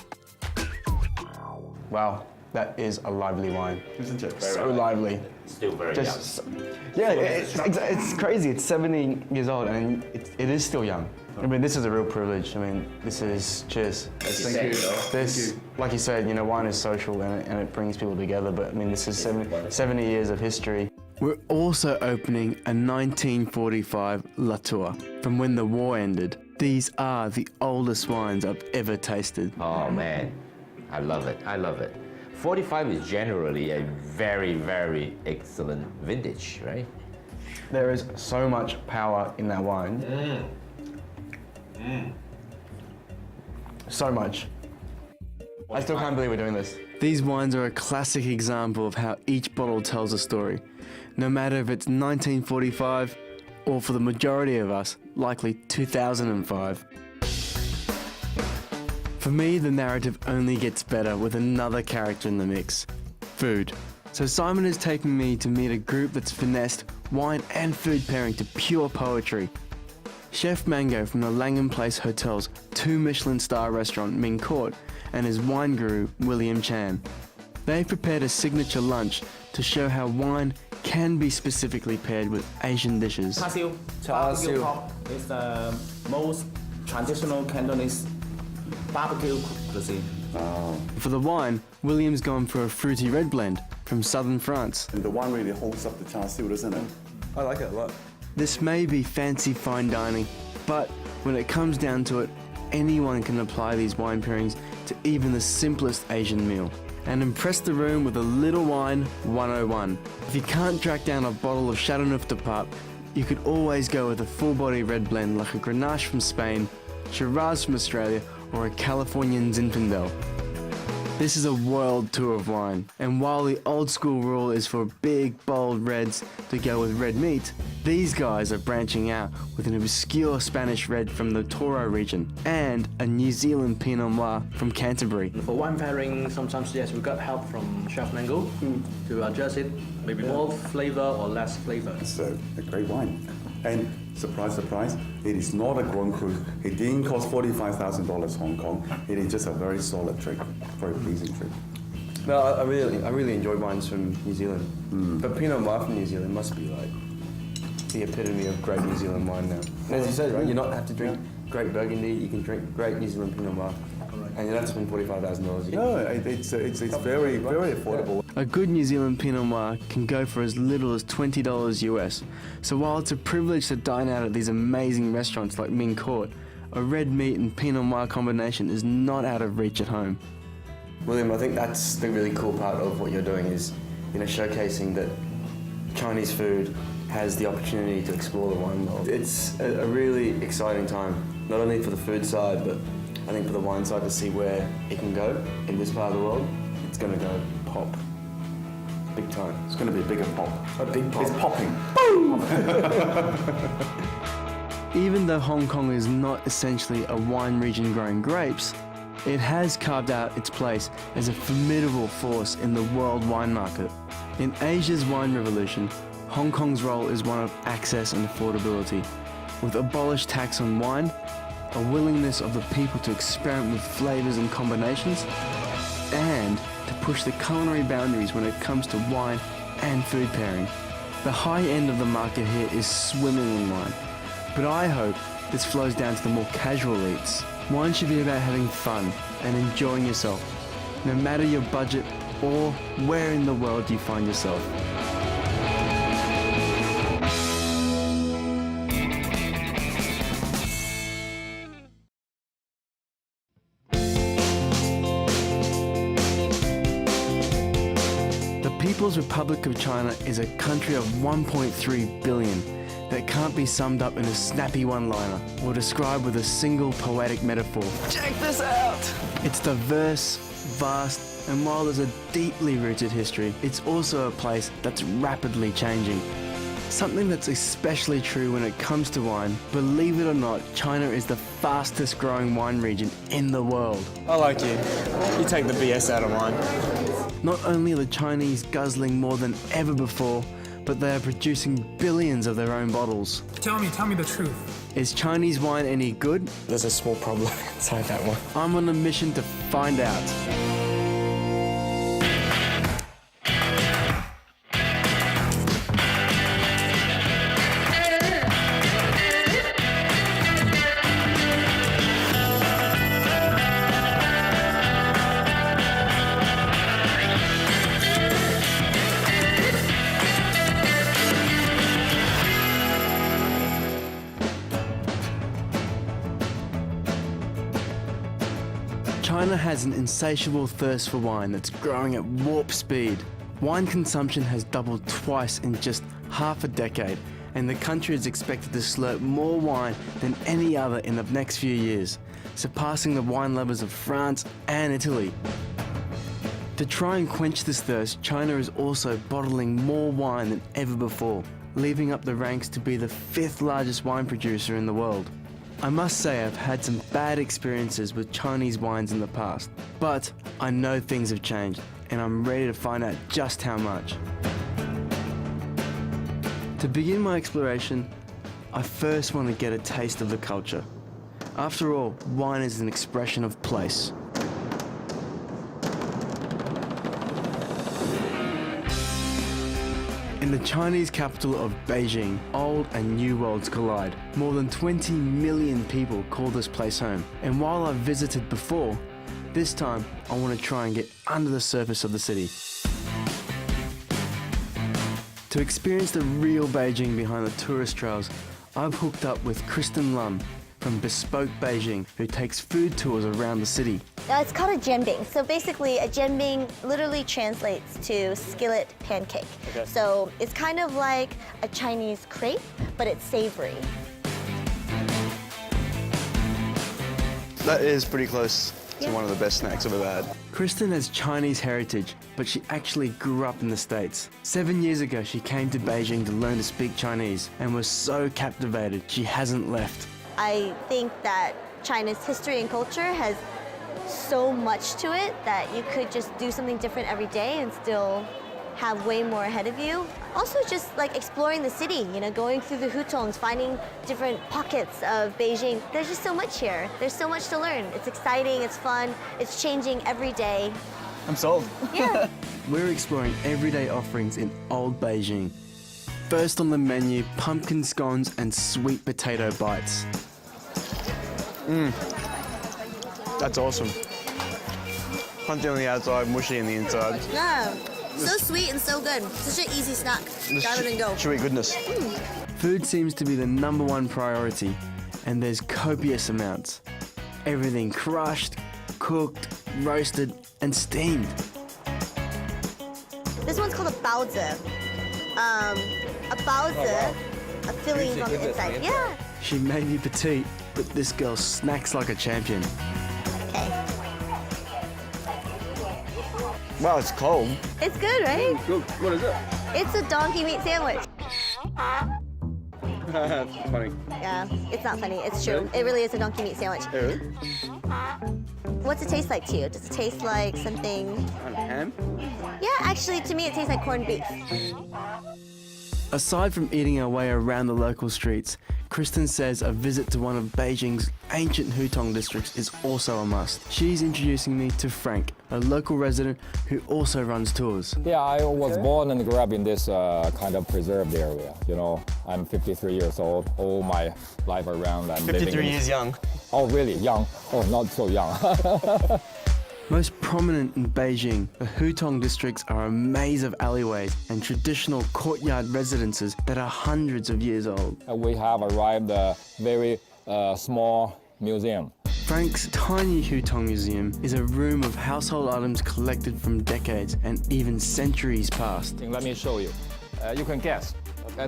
Wow, That is a lively wine. Isn't it? So lively. Still very young. Yeah, it's crazy. It's 70 years old and it is still young. I mean, this is a real privilege. I mean, this is, cheers. Thank you. This, like you said, you know, wine is social and it brings people together, but I mean, this is 70 years of history. We're also opening a 1945 Latour from when the war ended. These are the oldest wines I've ever tasted. Oh man, I love it. I love it. 45 is generally a very, very excellent vintage, right? There is so much power in that wine. So much. I still can't believe we're doing this. These wines are a classic example of how each bottle tells a story, no matter if it's 1945 or for the majority of us, likely 2005. For me, the narrative only gets better with another character in the mix, food. So Simon is taking me to meet a group that's finessed wine and food pairing to pure poetry. Chef Mango from the Langham Place Hotel's 2 Michelin-star restaurant Ming Court and his wine guru William Chan. They've prepared a signature lunch to show how wine can be specifically paired with Asian dishes. Char siu is the most traditional Cantonese barbecue cuisine. For the wine, William's gone for a fruity red blend from southern France. And the wine really holds up the char siu, doesn't it? I like it a lot. This may be fancy fine dining, but when it comes down to it, anyone can apply these wine pairings to even the simplest Asian meal and impress the room with a little wine 101. If you can't track down a bottle of Chateauneuf du Pape, you could always go with a full-body red blend like a Grenache from Spain, Shiraz from Australia, or a Californian Zinfandel. This is a world tour of wine, and while the old school rule is for big, bold reds to go with red meat, these guys are branching out with an obscure Spanish red from the Toro region and a New Zealand Pinot Noir from Canterbury. For wine pairing, sometimes yes, we got help from Chef Mango to adjust it, maybe more flavor or less flavor. It's a great wine. And surprise, surprise, it is not a Grand Cru. It didn't cost $45,000 Hong Kong. It is just a very solid trick, very pleasing trick. No, I really enjoy wines from New Zealand. But Pinot Noir from New Zealand must be like the epitome of great New Zealand wine now. And as you said, right, you not have to drink great Burgundy, you can drink great New Zealand Pinot Noir. And you don't have to spend $45,000. No, it's very, very affordable. A good New Zealand Pinot Noir can go for as little as $20 US. So while it's a privilege to dine out at these amazing restaurants like Ming Court, a red meat and Pinot Noir combination is not out of reach at home. William, I think that's the really cool part of what you're doing is, you know, showcasing that Chinese food has the opportunity to explore the wine world. It's a really exciting time, not only for the food side, but I think for the wine side to see where it can go in this part of the world. It's going to go pop. Big time. It's going to be a bigger pop. A big pop. It's popping. Boom! Even though Hong Kong is not essentially a wine region growing grapes, it has carved out its place as a formidable force in the world wine market. In Asia's wine revolution, Hong Kong's role is one of access and affordability. With abolished tax on wine, a willingness of the people to experiment with flavors and combinations, and to push the culinary boundaries when it comes to wine and food pairing. The high end of the market here is swimming in wine, but I hope this flows down to the more casual eats. Wine should be about having fun and enjoying yourself, no matter your budget or where in the world you find yourself. The People's Republic of China is a country of 1.3 billion that can't be summed up in a snappy one-liner or described with a single poetic metaphor. Check this out! It's diverse, vast, and while there's a deeply rooted history, it's also a place that's rapidly changing. Something that's especially true when it comes to wine. Believe it or not, China is the fastest growing wine region in the world. I like you. You take the BS out of wine. Not only are the Chinese guzzling more than ever before, but they are producing billions of their own bottles. Tell me the truth. Is Chinese wine any good? There's a small problem inside that one. I'm on a mission to find out. China has an insatiable thirst for wine that's growing at warp speed. Wine consumption has doubled twice in just half a decade, and the country is expected to slurp more wine than any other in the next few years, surpassing the wine lovers of France and Italy. To try and quench this thirst, China is also bottling more wine than ever before, leaving up the ranks to be the 5th largest wine producer in the world. I must say I've had some bad experiences with Chinese wines in the past, but I know things have changed, and I'm ready to find out just how much. To begin my exploration, I first want to get a taste of the culture. After all, wine is an expression of place. In the Chinese capital of Beijing, old and new worlds collide. More than 20 million people call this place home. And while I've visited before, this time I want to try and get under the surface of the city. To experience the real Beijing behind the tourist trails, I've hooked up with Kristen Lum from Bespoke Beijing, who takes food tours around the city. It's called a jianbing. So basically, a jianbing literally translates to skillet pancake. Okay. So it's kind of like a Chinese crepe, but it's savory. That is pretty close to one of the best snacks I've ever had. Kristen has Chinese heritage, but she actually grew up in the States. 7 years ago, she came to Beijing to learn to speak Chinese and was so captivated she hasn't left. I think that China's history and culture has so much to it that you could just do something different every day and still have way more ahead of you. Also just like exploring the city, you know, going through the hutongs, finding different pockets of Beijing. There's just so much here. There's so much to learn. It's exciting, it's fun, it's changing every day. I'm sold. Yeah. We're exploring everyday offerings in old Beijing. First on the menu, pumpkin scones and sweet potato bites. That's awesome. Crunchy on the outside, mushy on the inside. Yeah, so sweet and so good. Such an easy snack. Grab it and go. Chewy goodness. Food seems to be the #1 priority, and there's copious amounts. Everything crushed, cooked, roasted, and steamed. This one's called a baozi. A baozi, a filling on the inside. Yeah. She may be petite, but this girl snacks like a champion. Okay. Wow, it's cold. It's good, right? Good. What is it? It's a donkey meat sandwich. Funny. Yeah, it's not funny. It's true. It really is a donkey meat sandwich. Really? What's it taste like to you? Does it taste like something? Ham? Yeah, actually, to me, it tastes like corned beef. Aside from eating our way around the local streets, Kristen says a visit to one of Beijing's ancient hutong districts is also a must. She's introducing me to Frank, a local resident who also runs tours. Yeah, I was born and grew up in this kind of preserved area. You know, I'm 53 years old, all my life around. I'm 53 years young. Oh, really? Young? Oh, not so young. Most prominent in Beijing, the Hutong districts are a maze of alleyways and traditional courtyard residences that are hundreds of years old. We have arrived a very small museum. Frank's tiny Hutong museum is a room of household items collected from decades and even centuries past. Let me show you. You can guess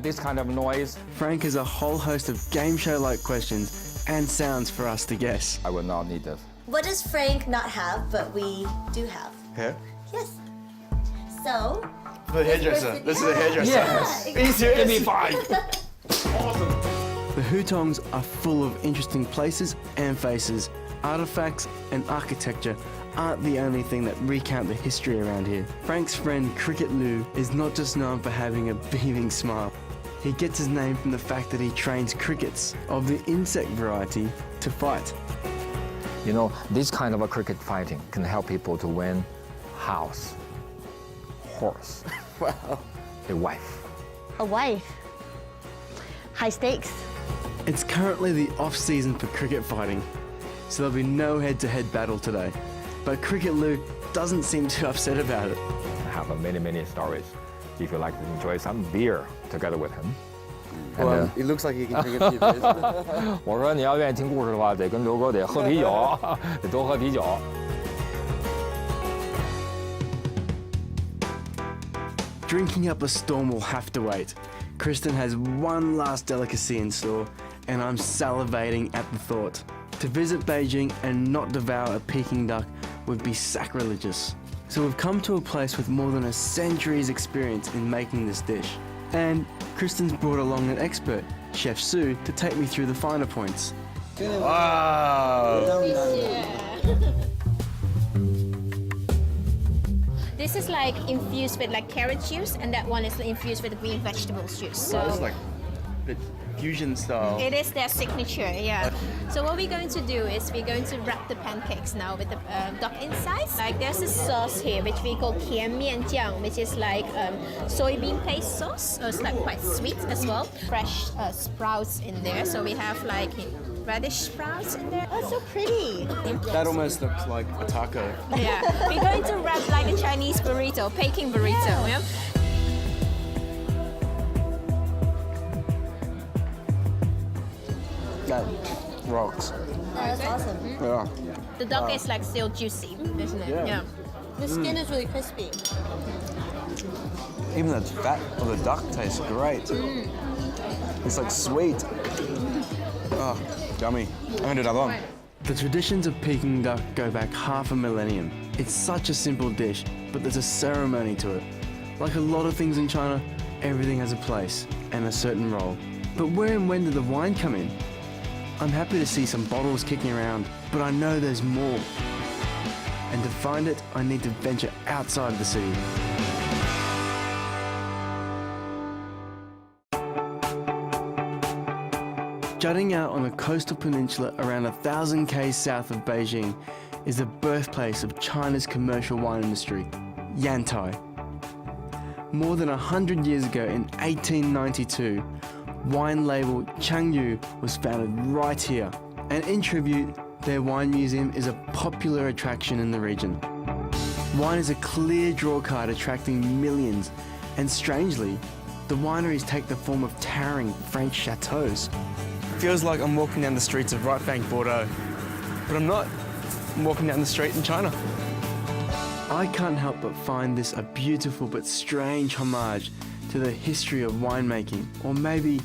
this kind of noise. Frank has a whole host of game show-like questions and sounds for us to guess. I will not need this. What does Frank not have, but we do have? Hair? Yes. So. The hairdresser. This is a hairdresser. Yes. Are you serious? Give me 5. Awesome. The Hutongs are full of interesting places and faces. Artifacts and architecture aren't the only thing that recount the history around here. Frank's friend Cricket Lou is not just known for having a beaming smile. He gets his name from the fact that he trains crickets, of the insect variety, to fight. You know, this kind of a cricket fighting can help people to win house, horse, wow, a wife. A wife. High stakes. It's currently the off-season for cricket fighting, so there'll be no head-to-head battle today. But Cricket Lou doesn't seem too upset about it. I have many stories. If you like to enjoy some beer together with him. Well, it looks like you can drink a few beers. 我说你要愿意听故事的话，得跟刘哥得喝啤酒，得多喝啤酒。drinking up a storm will have to wait. Kristen has one last delicacy in store, and I'm salivating at the thought. To visit Beijing and not devour a Peking duck would be sacrilegious. So we've come to a place with more than a century's experience in making this dish. And Kristen's brought along an expert, Chef Sue, to take me through the finer points. Wow! This is like infused with like carrot juice, and that one is infused with green vegetables juice. So It's like the fusion style. it is their signature, yeah. So what we're going to do is we're going to wrap the pancakes now with the duck insides. Like there's a sauce here which we call tian mian jiang, which is like soybean paste sauce. So it's like quite sweet as well. Fresh sprouts in there. So we have like radish sprouts in there. Oh, so pretty. That almost looks like a taco. Yeah, we're going to wrap like a Chinese burrito, Peking burrito. Yeah. That rocks. Oh, that's awesome. Yeah. The duck is like still juicy, isn't it? Yeah. The skin is really crispy. Even the fat of the duck tastes great. It's like sweet. Oh, yummy. I'm gonna do another one. The traditions of Peking duck go back half a millennium. It's such a simple dish, but there's a ceremony to it. Like a lot of things in China, everything has a place and a certain role. But where and when did the wine come in? I'm happy to see some bottles kicking around, but I know there's more. And to find it, I need to venture outside the city. Jutting out on a coastal peninsula around 1,000 km south of Beijing is the birthplace of China's commercial wine industry, Yantai. More than 100 years ago in 1892, wine label Changyu was founded right here, and in tribute, their wine museum is a popular attraction in the region. Wine is a clear drawcard attracting millions, and strangely, the wineries take the form of towering French chateaus. Feels like I'm walking down the streets of Right Bank, Bordeaux, but I'm not. I'm walking down the street in China. I can't help but find this a beautiful but strange homage to the history of winemaking, or maybe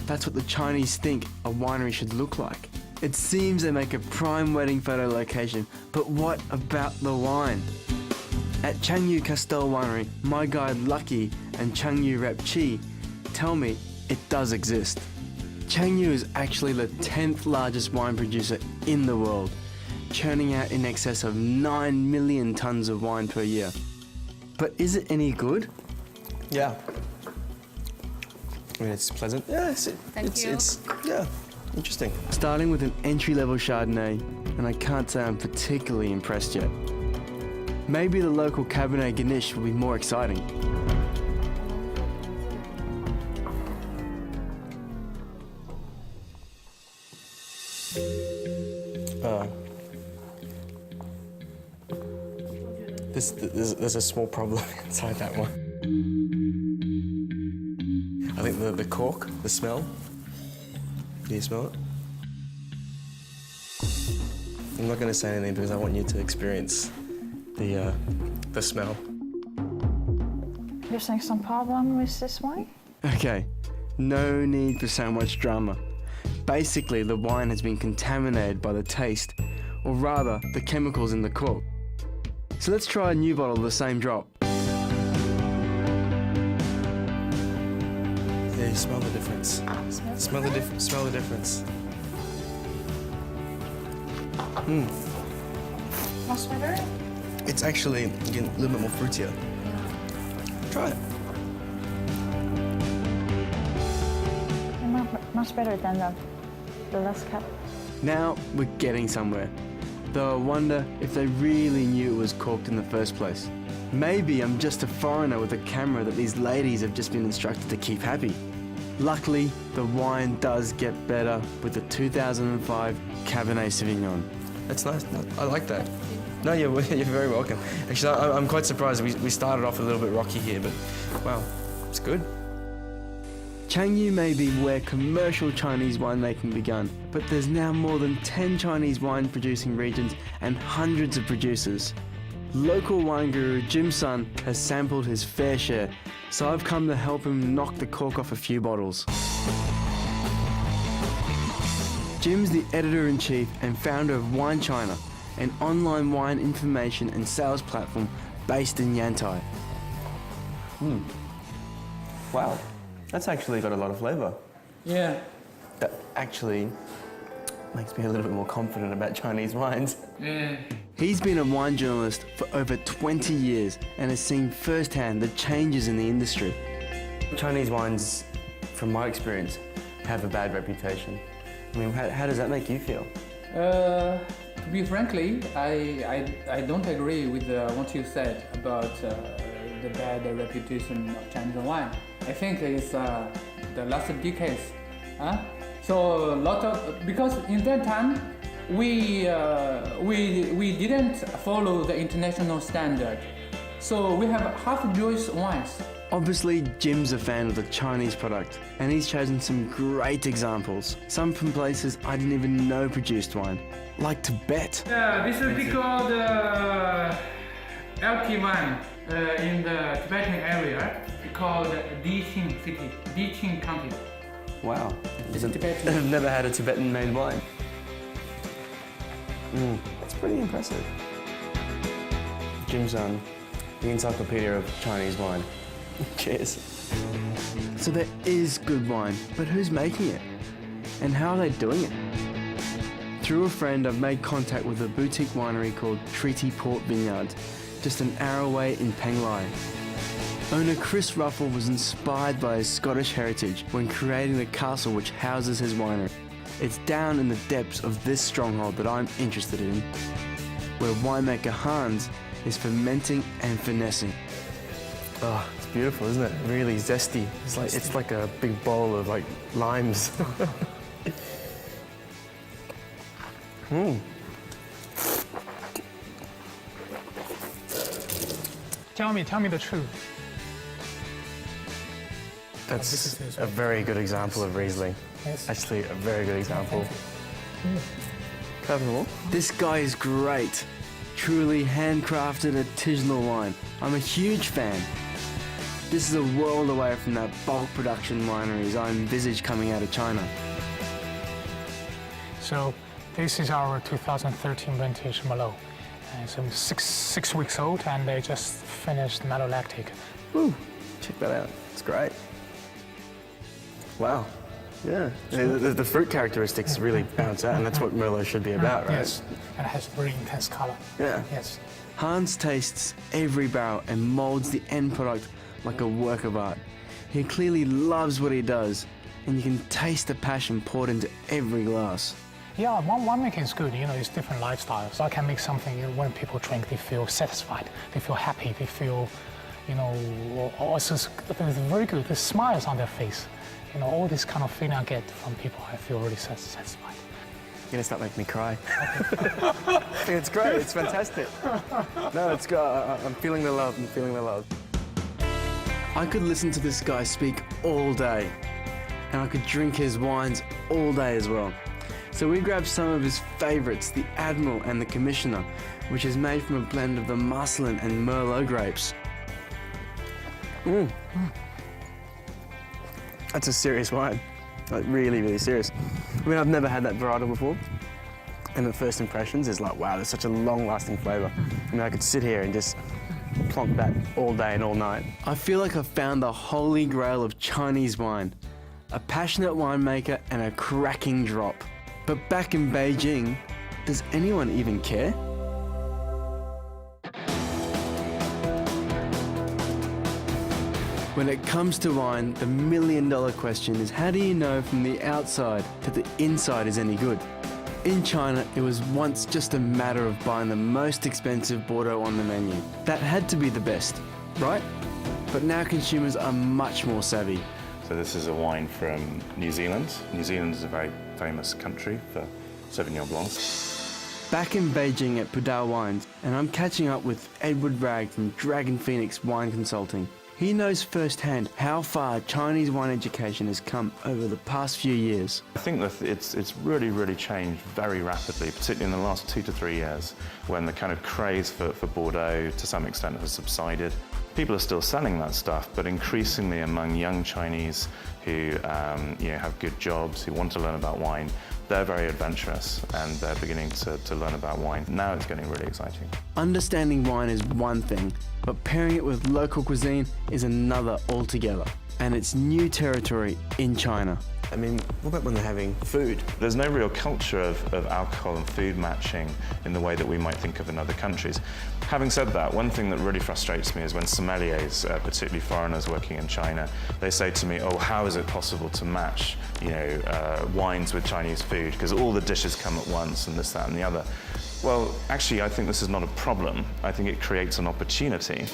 that's what the Chinese think a winery should look like. It seems they make a prime wedding photo location, but what about the wine? At Changyu Castel Winery, my guide Lucky and Changyu rep Chi tell me it does exist. Changyu is actually the 10th largest wine producer in the world, churning out in excess of 9 million tons of wine per year. But is it any good? Yeah. I mean, it's pleasant. Yeah, it's yeah, interesting. Starting with an entry-level Chardonnay, and I can't say I'm particularly impressed yet. Maybe the local Cabernet Grenache will be more exciting. There's a small problem inside that one. I think the cork, the smell. Do you smell it? I'm not going to say anything because I want you to experience the smell. You're saying some problem with this wine? Okay, no need for so much drama. Basically, the wine has been contaminated by the taste, or rather, the chemicals in the cork. So let's try a new bottle of the same drop. Yeah, you smell the difference. Smell the difference. Much better? It's actually, again, a little bit more fruitier. Try it. Much better than the last cup. Now we're getting somewhere. Though I wonder if they really knew it was corked in the first place. Maybe I'm just a foreigner with a camera that these ladies have just been instructed to keep happy. Luckily, the wine does get better with the 2005 Cabernet Sauvignon. That's nice. I like that. No, you're very welcome. Actually, I'm quite surprised. We started off a little bit rocky here, but wow, it's good. Changyu may be where commercial Chinese winemaking began, but there's now more than 10 Chinese wine producing regions and hundreds of producers. Local wine guru Jim Sun has sampled his fair share so I've come to help him knock the cork off a few bottles. Jim's the editor-in-chief and founder of Wine China, an online wine information and sales platform based in Yantai. Wow, that's actually got a lot of flavour. Yeah. That actually makes me a little bit more confident about Chinese wines. Yeah. He's been a wine journalist for over 20 years and has seen firsthand the changes in the industry. Chinese wines, from my experience, have a bad reputation. I mean, how does that make you feel? To be frankly, I don't agree with what you said about the bad reputation of Chinese wine. I think it's the last decades. So a lot of, because in that time we didn't follow the international standard. So we have half-Jewish wines. Obviously, Jim's a fan of the Chinese product, and he's chosen some great examples. Some from places I didn't even know produced wine, like Tibet. Yeah, this is called elk wine in the Tibetan area. It's called Diqing City, Diqing County. Wow. Tibetan. I've never had a Tibetan-made wine. It's pretty impressive. Jim's the encyclopedia of Chinese wine. Cheers. So there is good wine, but who's making it? And how are they doing it? Through a friend, I've made contact with a boutique winery called Treaty Port Vineyards, just an hour away in Penglai. Owner Chris Ruffle was inspired by his Scottish heritage when creating the castle which houses his winery. It's down in the depths of this stronghold that I'm interested in, where winemaker Hans is fermenting and finessing. Oh, it's beautiful, isn't it? Really zesty. It's like a big bowl of like limes. Tell me the truth. That's a very good example of Riesling. Yes. Actually, a very good example. Can I have them all? This guy is great. Truly handcrafted artisanal wine. I'm a huge fan. This is a world away from that bulk production wineries I envisage coming out of China. So this is our 2013 vintage Merlot. And so six weeks old, and they just finished malolactic. Woo! Check that out. It's great. Wow. Yeah. The fruit characteristics really bounce out, and that's what Merlot should be about, right? Yes, and it has very intense color. Yeah. Yes. Hans tastes every barrel and molds the end product like a work of art. He clearly loves what he does, and you can taste the passion poured into every glass. Yeah, winemaking is good. It's different lifestyles. I can make something when people drink, they feel satisfied, they feel happy, they feel, also it's very good. The smiles on their face. All this kind of feeling I get from people, I feel really satisfied. You're gonna start making me cry. I think it's great. It's fantastic. No, it's good. I'm feeling the love. I'm feeling the love. I could listen to this guy speak all day, and I could drink his wines all day as well. So we grabbed some of his favorites, the Admiral and the Commissioner, which is made from a blend of the Marcelin and Merlot grapes. That's a serious wine. Like really, really serious. I mean, I've never had that varietal before. And the first impressions is like, wow, there's such a long-lasting flavour. I mean, I could sit here and just plonk that all day and all night. I feel like I've found the holy grail of Chinese wine. A passionate winemaker and a cracking drop. But back in Beijing, does anyone even care? When it comes to wine, the million-dollar question is how do you know from the outside that the inside is any good? In China, it was once just a matter of buying the most expensive Bordeaux on the menu. That had to be the best, right? But now consumers are much more savvy. So this is a wine from New Zealand. New Zealand is a very famous country for Sauvignon Blancs. Back in Beijing at Pudao Wines, and I'm catching up with Edward Ragg from Dragon Phoenix Wine Consulting. He knows firsthand how far Chinese wine education has come over the past few years. I think that it's really changed very rapidly, particularly in the last 2 to 3 years, when the kind of craze for Bordeaux to some extent has subsided. People are still selling that stuff, but increasingly among young Chinese who have good jobs, who want to learn about wine, they're very adventurous and they're beginning to learn about wine. Now it's getting really exciting. Understanding wine is one thing, but pairing it with local cuisine is another altogether. And it's new territory in China. I mean, what about when they're having food? There's no real culture of alcohol and food matching in the way that we might think of in other countries. Having said that, one thing that really frustrates me is when sommeliers, particularly foreigners working in China, they say to me, oh, how is it possible to match, wines with Chinese food? Because all the dishes come at once and this, that, and the other. Well, actually, I think this is not a problem. I think it creates an opportunity.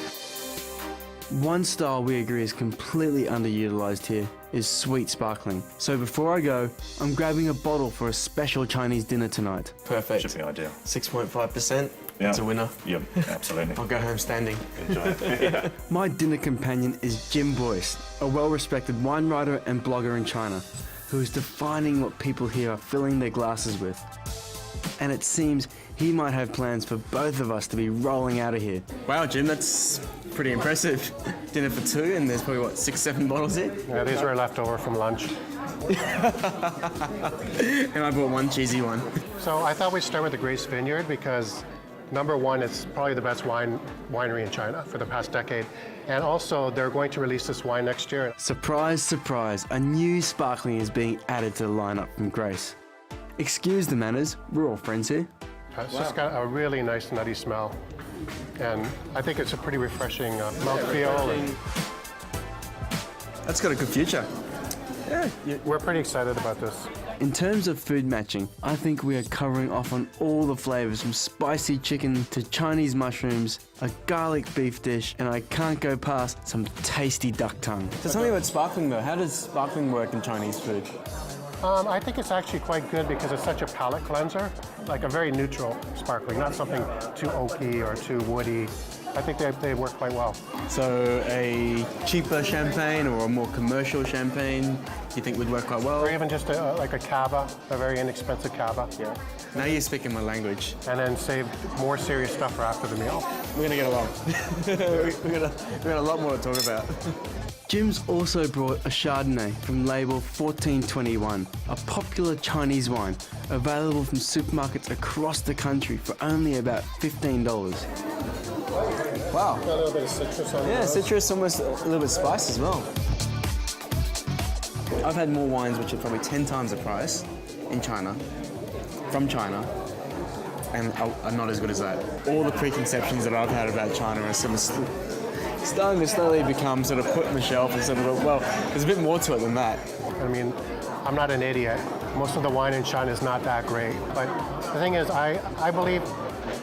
One style we agree is completely underutilized here is sweet sparkling. So before I go, I'm grabbing a bottle for a special Chinese dinner tonight. Perfect. Should be ideal. 6.5%. Yeah. It's a winner. Yep, absolutely. I'll go home standing. Enjoy it. My dinner companion is Jim Boyce, a well-respected wine writer and blogger in China, who is defining what people here are filling their glasses with. And it seems he might have plans for both of us to be rolling out of here. Wow, Jim, that's pretty impressive. Dinner for two, and there's probably, what, 6-7 bottles here? Yeah, these were left over from lunch. And I bought one cheesy one. So I thought we'd start with the Grace Vineyard because, number one, it's probably the best winery in China for the past decade. And also, they're going to release this wine next year. Surprise, surprise, a new sparkling is being added to the lineup from Grace. Excuse the manners, we're all friends here. It's just got a really nice nutty smell. And I think it's a pretty refreshing mouthfeel. That's got a good future. Yeah, we're pretty excited about this. In terms of food matching, I think we are covering off on all the flavors from spicy chicken to Chinese mushrooms, a garlic beef dish, and I can't go past some tasty duck tongue. So tell me about sparkling though. How does sparkling work in Chinese food? I think it's actually quite good because it's such a palate cleanser, like a very neutral sparkling, not something too oaky or too woody. I think they work quite well. So a cheaper champagne or a more commercial champagne, you think would work quite well? Or even just like a cava, a very inexpensive cava. Yeah. Now you're speaking my language. And then save more serious stuff for after the meal. We're gonna get along. we got a lot more to talk about. Jim's also brought a Chardonnay from label 1421, a popular Chinese wine available from supermarkets across the country for only about $15. Wow. Got a little bit of citrus on it. Yeah, citrus, almost a little bit spice as well. I've had more wines which are probably 10 times the price in China, from China, and are not as good as that. All the preconceptions that I've had about China are sort of starting to slowly become sort of put on the shelf and sort of, well, there's a bit more to it than that. I mean, I'm not an idiot. Most of the wine in China is not that great. But the thing is, I believe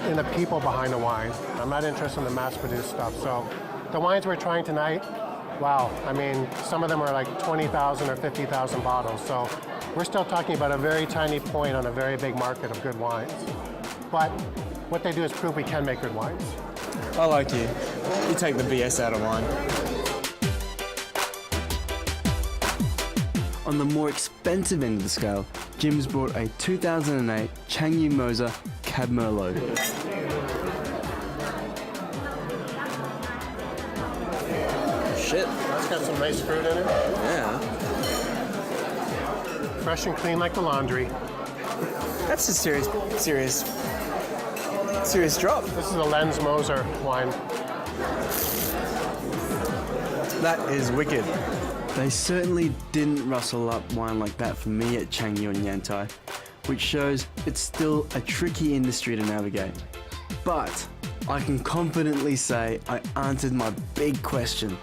in the people behind the wine. I'm not interested in the mass-produced stuff. So the wines we're trying tonight, wow. I mean, some of them are like 20,000 or 50,000 bottles. So we're still talking about a very tiny point on a very big market of good wines. But what they do is prove we can make good wines. I like you. You take the BS out of wine. On the more expensive end of the scale, Jim's brought a 2008 Changyu Moser Cab Merlot. Shit. That's got some nice fruit in it. Yeah. Fresh and clean like the laundry. That's a serious drop. This is a Lens Moser wine. That is wicked. They certainly didn't rustle up wine like that for me at Changyu and Yantai, which shows it's still a tricky industry to navigate. But I can confidently say I answered my big question.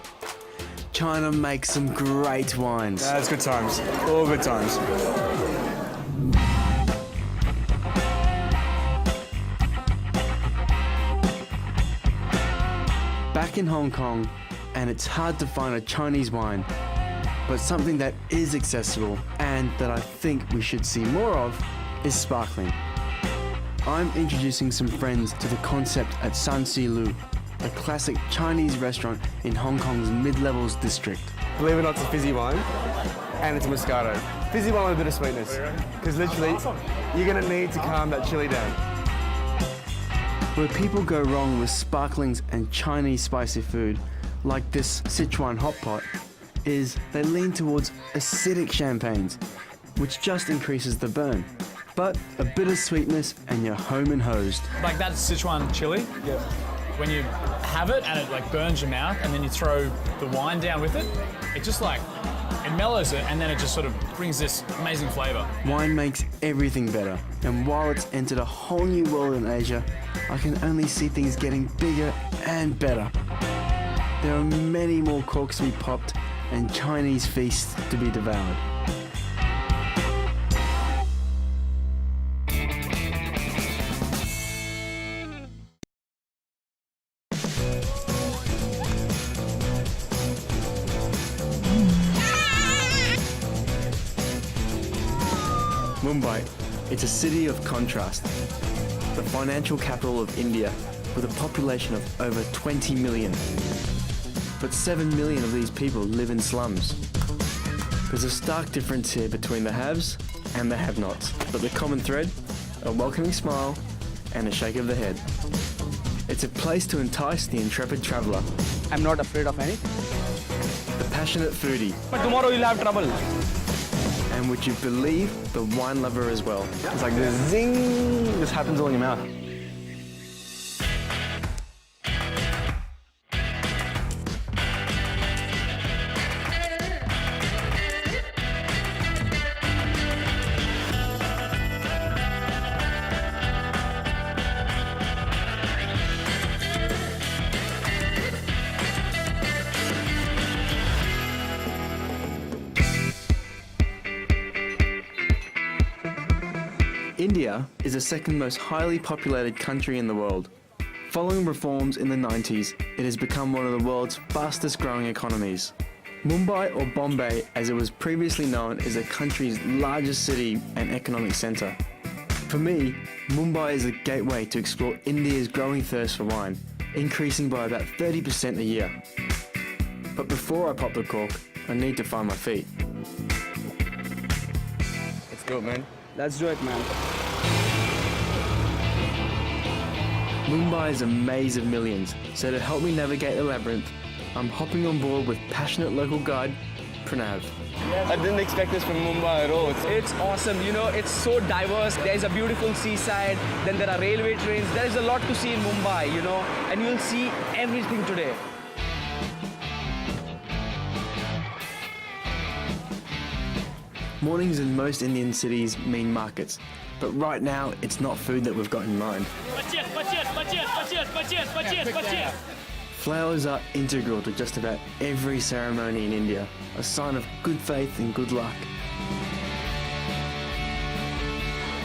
China makes some great wines. That's good times. All good times. Back in Hong Kong, and it's hard to find a Chinese wine, but something that is accessible and that I think we should see more of is sparkling. I'm introducing some friends to the concept at San Si Lu, a classic Chinese restaurant in Hong Kong's mid-levels district. Believe it or not, it's a fizzy wine, and it's a Moscato. Fizzy wine with a bit of sweetness, because literally, you're gonna need to calm that chili down. Where people go wrong with sparklings and Chinese spicy food, like this Sichuan hot pot, is they lean towards acidic champagnes, which just increases the burn. But a bit of sweetness and you're home and hosed. Like that Sichuan chili, when you have it and it like burns your mouth and then you throw the wine down with it, it just like, it mellows it and then it just sort of brings this amazing flavour. Wine makes everything better, and while it's entered a whole new world in Asia, I can only see things getting bigger and better. There are many more corks to be popped and Chinese feasts to be devoured. Mumbai, it's a city of contrast. The financial capital of India, with a population of over 20 million. But 7 million of these people live in slums. There's a stark difference here between the haves and the have-nots, but the common thread, a welcoming smile and a shake of the head. It's a place to entice the intrepid traveller. I'm not afraid of anything. The passionate foodie. But tomorrow you'll have trouble. And would you believe, the wine lover as well. It's like this zing, this happens all in your mouth. India is the second most highly populated country in the world. Following reforms in the 90s, it has become one of the world's fastest growing economies. Mumbai, or Bombay as it was previously known, is the country's largest city and economic centre. For me, Mumbai is a gateway to explore India's growing thirst for wine, increasing by about 30% a year. But before I pop the cork, I need to find my feet. Let's go, man. Let's do it, man. Mumbai is a maze of millions, so to help me navigate the labyrinth, I'm hopping on board with passionate local guide, Pranav. I didn't expect this from Mumbai at all. It's awesome, you know, it's so diverse. There's a beautiful seaside, then there are railway trains. There is a lot to see in Mumbai, you know, and you'll see everything today. Mornings in most Indian cities mean markets, but right now it's not food that we've got in mind. Flowers are integral to just about every ceremony in India, a sign of good faith and good luck.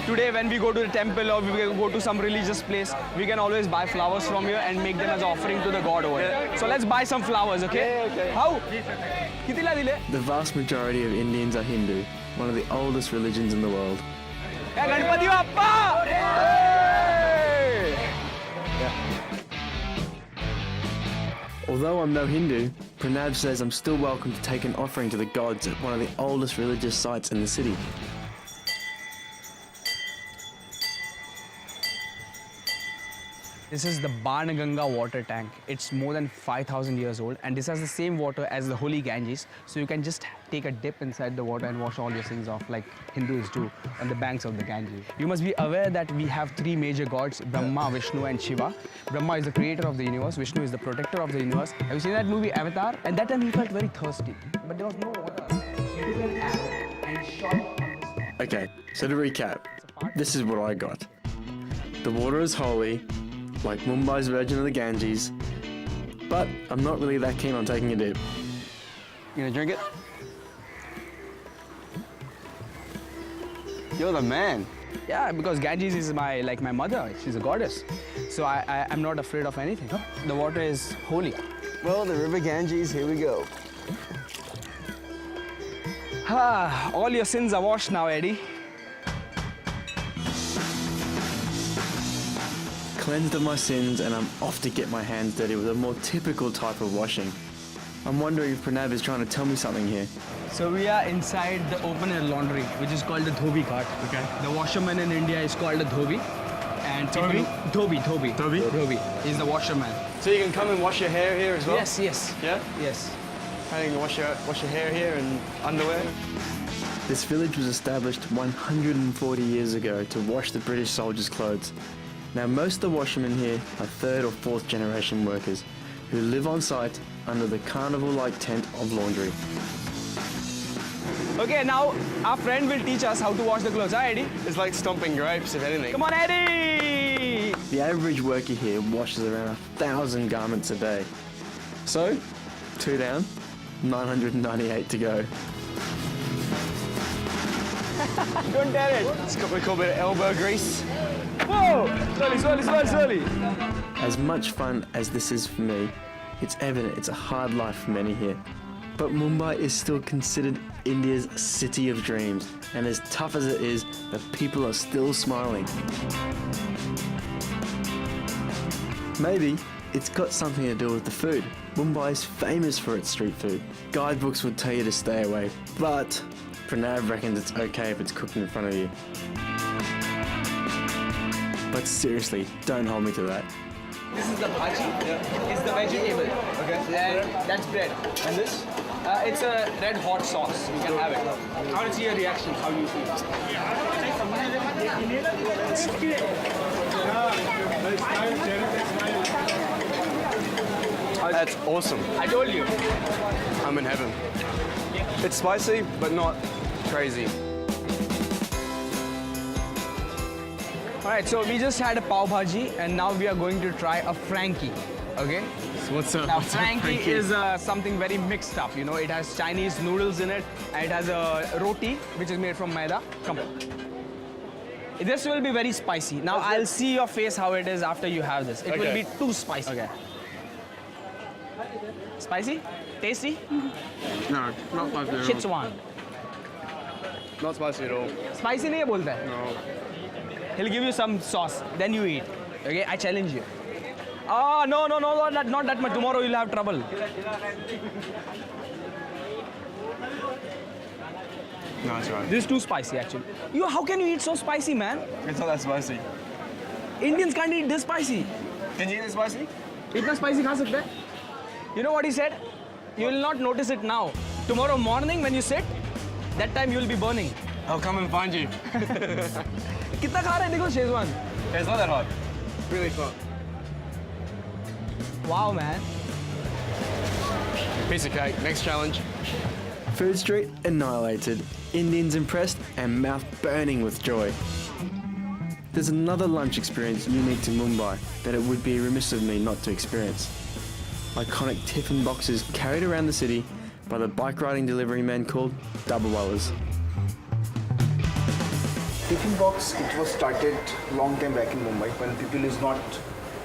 Today, when we go to the temple or we go to some religious place, we can always buy flowers from here and make them as offering to the god over here. So let's buy some flowers, okay? Okay. How? Kitila dile? The vast majority of Indians are Hindu, one of the oldest religions in the world. Hey, Ganpati Bappa! Hey! Although I'm no Hindu, Pranav says I'm still welcome to take an offering to the gods at one of the oldest religious sites in the city. This is the Barnaganga water tank. It's more than 5,000 years old, and this has the same water as the holy Ganges. So you can just take a dip inside the water and wash all your sins off like Hindus do on the banks of the Ganges. You must be aware that we have three major gods, Brahma, Vishnu and Shiva. Brahma is the creator of the universe, Vishnu is the protector of the universe. Have you seen that movie Avatar? And that time he felt very thirsty, but there was no water. He took an arrow and shot on this. Okay, so to recap, this is what I got. The water is holy, like Mumbai's version of the Ganges, but I'm not really that keen on taking a dip. You gonna drink it? You're the man. Yeah, because Ganges is my mother. She's a goddess. So I'm not afraid of anything. The water is holy. Well, the river Ganges, here we go. All your sins are washed now, Eddie. Cleansed of my sins, and I'm off to get my hands dirty with a more typical type of washing. I'm wondering if Pranav is trying to tell me something here. So we are inside the open air laundry, which is called the dhobi cart. Okay. The washerman in India is called a dhobi. And Dhobi is the washerman. So you can come and wash your hair here as well? Yes, yes. Yeah? Yes. You can wash your hair here and underwear. This village was established 140 years ago to wash the British soldiers' clothes. Now most of the washermen here are third or fourth generation workers who live on site under the carnival-like tent of laundry. Okay, now our friend will teach us how to wash the clothes. Hi, Eddie? It's like stomping grapes, if anything. Come on, Eddie! The average worker here washes around 1,000 garments a day. So, 2 down, 998 to go. Don't dare it. It's got a bit of elbow grease. Whoa! Slowly. As much fun as this is for me, it's evident it's a hard life for many here. But Mumbai is still considered India's city of dreams, and as tough as it is, the people are still smiling. Maybe it's got something to do with the food. Mumbai is famous for its street food. Guidebooks would tell you to stay away, but Pranav reckons it's okay if it's cooked in front of you. But seriously, don't hold me to that. This is the bhaji. It's the vegetable. Okay. And that's bread. And this? It's a red hot sauce. You can have it. I want to see your reaction. How do you feel? That's awesome. I told you. I'm in heaven. It's spicy, but not crazy. Alright, so we just had a pav bhaji and now we are going to try a Frankie. Okay? So what's up? Now What's Frankie is something very mixed up. You know, it has Chinese noodles in it and it has a roti which is made from maida. Come on. This will be very spicy. Now I'll see your face how it is after you have this. It will be too spicy. Okay. Spicy? Tasty? No, not spicy at all. Shitswan. Not spicy at all. Spicy nahi bolta hai? No. He'll give you some sauce, then you eat. Okay, I challenge you. Ah, no, not that much. Tomorrow you'll have trouble. No, it's right. This is too spicy, actually. How can you eat so spicy, man? It's not that spicy. Indians can't eat this spicy. Can you eat this spicy? Itna spicy kha sakte hai? You know what he said? You will not notice it now. Tomorrow morning when you sit, that time you will be burning. I'll come and find you. Kitna kha raha hai? Dekho, Shezwan. It's not that hot. Really hot. Wow, man. Piece of cake. Next challenge. Food Street annihilated. Indians impressed and mouth burning with joy. There's another lunch experience unique to Mumbai that it would be remiss of me not to experience. Iconic tiffin boxes carried around the city by the bike riding delivery men called Dabawallas. Tiffin box, it was started long time back in Mumbai when people is not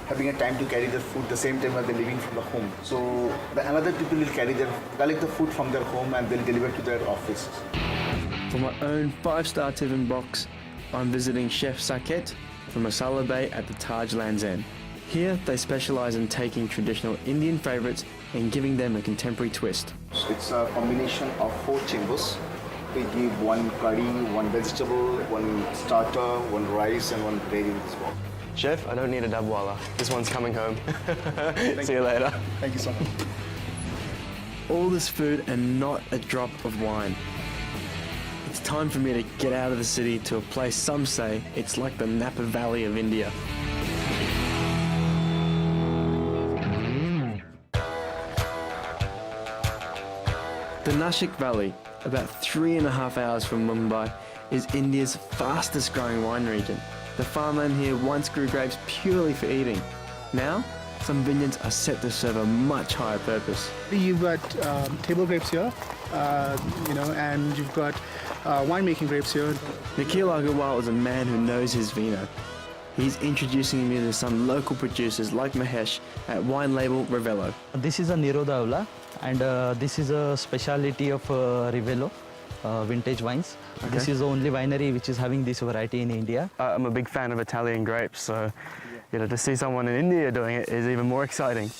having a time to carry their food the same time while they're leaving from the home. So another people will collect the food from their home and they'll deliver to their office. For my own 5-star tiffin box, I'm visiting Chef Saket from Masala Bay at the Taj Land's End. Here, they specialize in taking traditional Indian favorites and giving them a contemporary twist. It's a combination of 4 chambers. We give 1 curry, 1 vegetable, 1 starter, 1 rice and 1 gravy as well. Chef, I don't need a dabwala. This one's coming home. See you later. Thank you so much. All this food and not a drop of wine. It's time for me to get out of the city to a place some say it's like the Napa Valley of India. The Nashik Valley, about 3.5 hours from Mumbai, is India's fastest growing wine region. The farmland here once grew grapes purely for eating. Now, some vineyards are set to serve a much higher purpose. You've got table grapes here, and you've got winemaking grapes here. Nikhil Agarwal is a man who knows his vino. He's introducing me to some local producers like Mahesh at wine label Ravello. This is a Niroda Avla, and this is a speciality of Ravello, vintage wines. Okay. This is the only winery which is having this variety in India. I'm a big fan of Italian grapes, so to see someone in India doing it is even more exciting.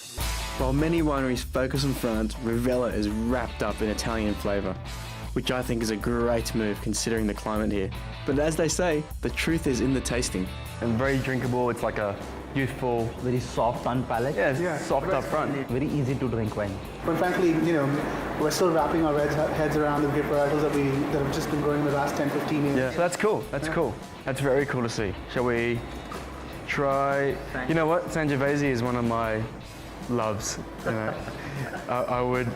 While many wineries focus on France, Ravello is wrapped up in Italian flavour, which I think is a great move considering the climate here. But as they say, the truth is in the tasting. And very drinkable. It's like a youthful. Very soft on palate. Yeah, soft up front. Very easy to drink wine. But frankly, we're still wrapping our heads around the grape varietals that have just been growing in the last 10, 15 years. Yeah, so that's cool. That's cool. That's very cool to see. Shall we try? You know what? Sangiovese is one of my loves. I would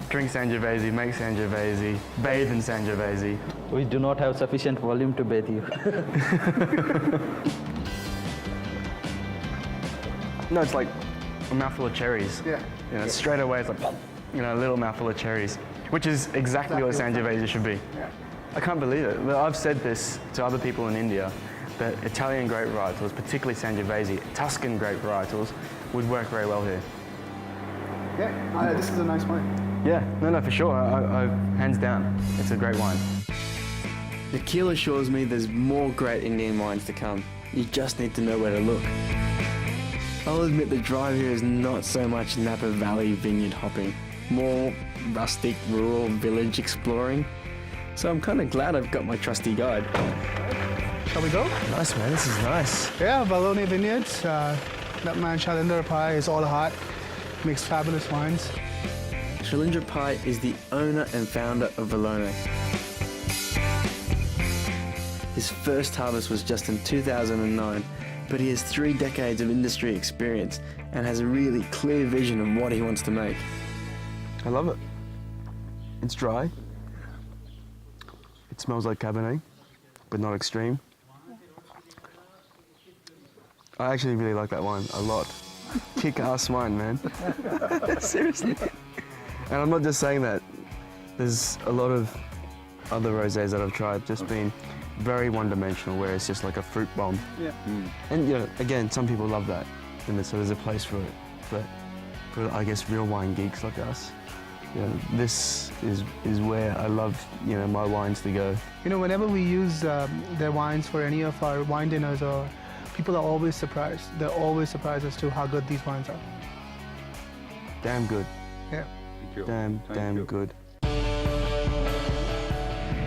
drink Sangiovese, make Sangiovese, bathe in Sangiovese. We do not have sufficient volume to bathe you. No, it's like a mouthful of cherries. Yeah. Straight away it's like, a little mouthful of cherries, which is exactly what Sangiovese should be. Yeah. I can't believe it. I've said this to other people in India, that Italian grape varietals, particularly Sangiovese, Tuscan grape varietals, would work very well here. Yeah, this is a nice wine. Yeah, no, for sure. I hands down, it's a great wine. Nikhil assures me there's more great Indian wines to come. You just need to know where to look. I'll admit the drive here is not so much Napa Valley vineyard hopping, more rustic, rural village exploring. So I'm kind of glad I've got my trusty guide. Shall we go? Nice, man, this is nice. Yeah, Valone Vineyards. That man Shailendra Pai is all hot, makes fabulous wines. Shailendra Pai is the owner and founder of Valone. His first harvest was just in 2009, but he has 3 decades of industry experience and has a really clear vision of what he wants to make. I love it. It's dry. It smells like Cabernet, but not extreme. I actually really like that wine a lot. Kick-ass wine, man. Seriously. And I'm not just saying that. There's a lot of other rosés that I've tried just been very one-dimensional, where it's just like a fruit bomb. Yeah. And again, some people love that, and so there's a place for it. But for I guess real wine geeks like us, this is where I love my wines to go. Whenever we use their wines for any of our wine dinners, or people are always surprised. They're always surprised as to how good these wines are. Damn good. Yeah. Damn good.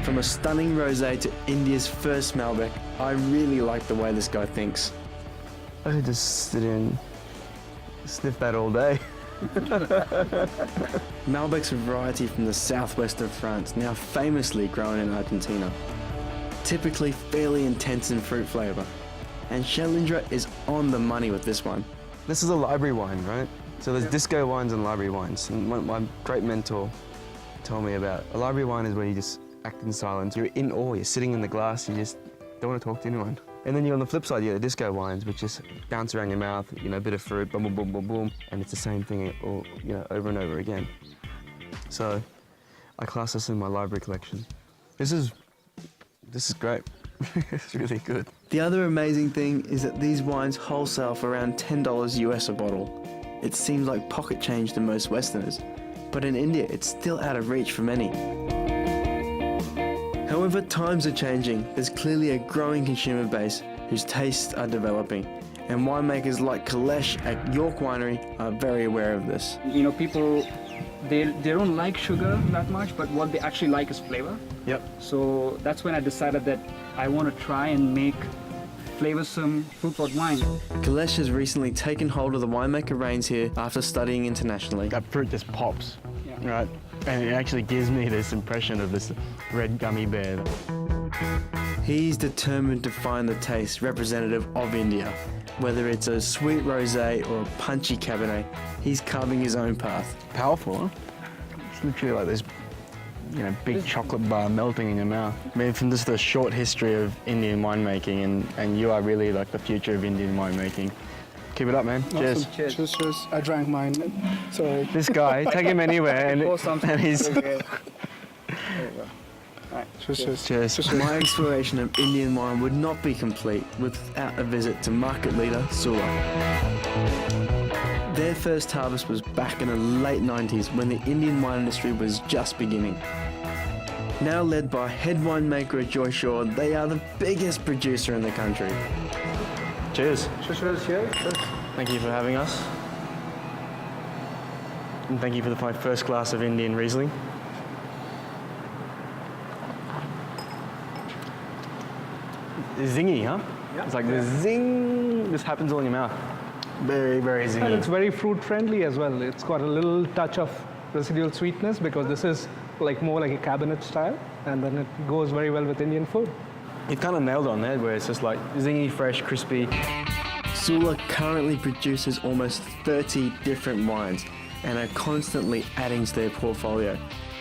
From a stunning rosé to India's first Malbec, I really like the way this guy thinks. I could just sit and sniff that all day. Malbec's a variety from the southwest of France, now famously grown in Argentina. Typically fairly intense in fruit flavour. And Shailendra is on the money with this one. This is a library wine, right? So there's disco wines and library wines. And my great mentor told me about a library wine is where you just act in silence. You're in awe, you're sitting in the glass, you just don't want to talk to anyone. And then you're on the flip side, you have the disco wines, which just bounce around your mouth, a bit of fruit, boom, boom, boom, boom, boom, and it's the same thing all, over and over again. So I class this in my library collection. This is great. It's really good. The other amazing thing is that these wines wholesale for around $10 US a bottle. It seems like pocket change to most Westerners, but in India it's still out of reach for many. However, times are changing. There's clearly a growing consumer base whose tastes are developing, and winemakers like Kalesh at York Winery are very aware of this. People, they don't like sugar that much, but what they actually like is flavor. Yep. So that's when I decided that I want to try and make flavoursome fruit-forward wine. Kalesh has recently taken hold of the winemaker reins here after studying internationally. That fruit just pops, right? And it actually gives me this impression of this red gummy bear. He's determined to find the taste representative of India. Whether it's a sweet rosé or a punchy Cabernet, he's carving his own path. Powerful, huh? It's literally like this, big chocolate bar melting in your mouth. I mean, from just the short history of Indian winemaking, and you are really like the future of Indian winemaking. Keep it up, man. Cheers. Awesome. Cheers. I drank mine. Sorry. This guy, take him anywhere, and he's... Right. Cheers. Cheers. My exploration of Indian wine would not be complete without a visit to market leader Sula. Their first harvest was back in the late 90s when the Indian wine industry was just beginning. Now led by head winemaker Joy Shaw, they are the biggest producer in the country. Cheers. Cheers. Thank you for having us. And thank you for my first glass of Indian Riesling. Zingy, huh? It's like the zing just happens all in your mouth. Very, very zingy. And it's very fruit friendly as well. It's got a little touch of residual sweetness because this is like more like a cabinet style, and then it goes very well with Indian food. You've kind of nailed it on there, where it's just like zingy, fresh, crispy. Sula currently produces almost 30 different wines and are constantly adding to their portfolio.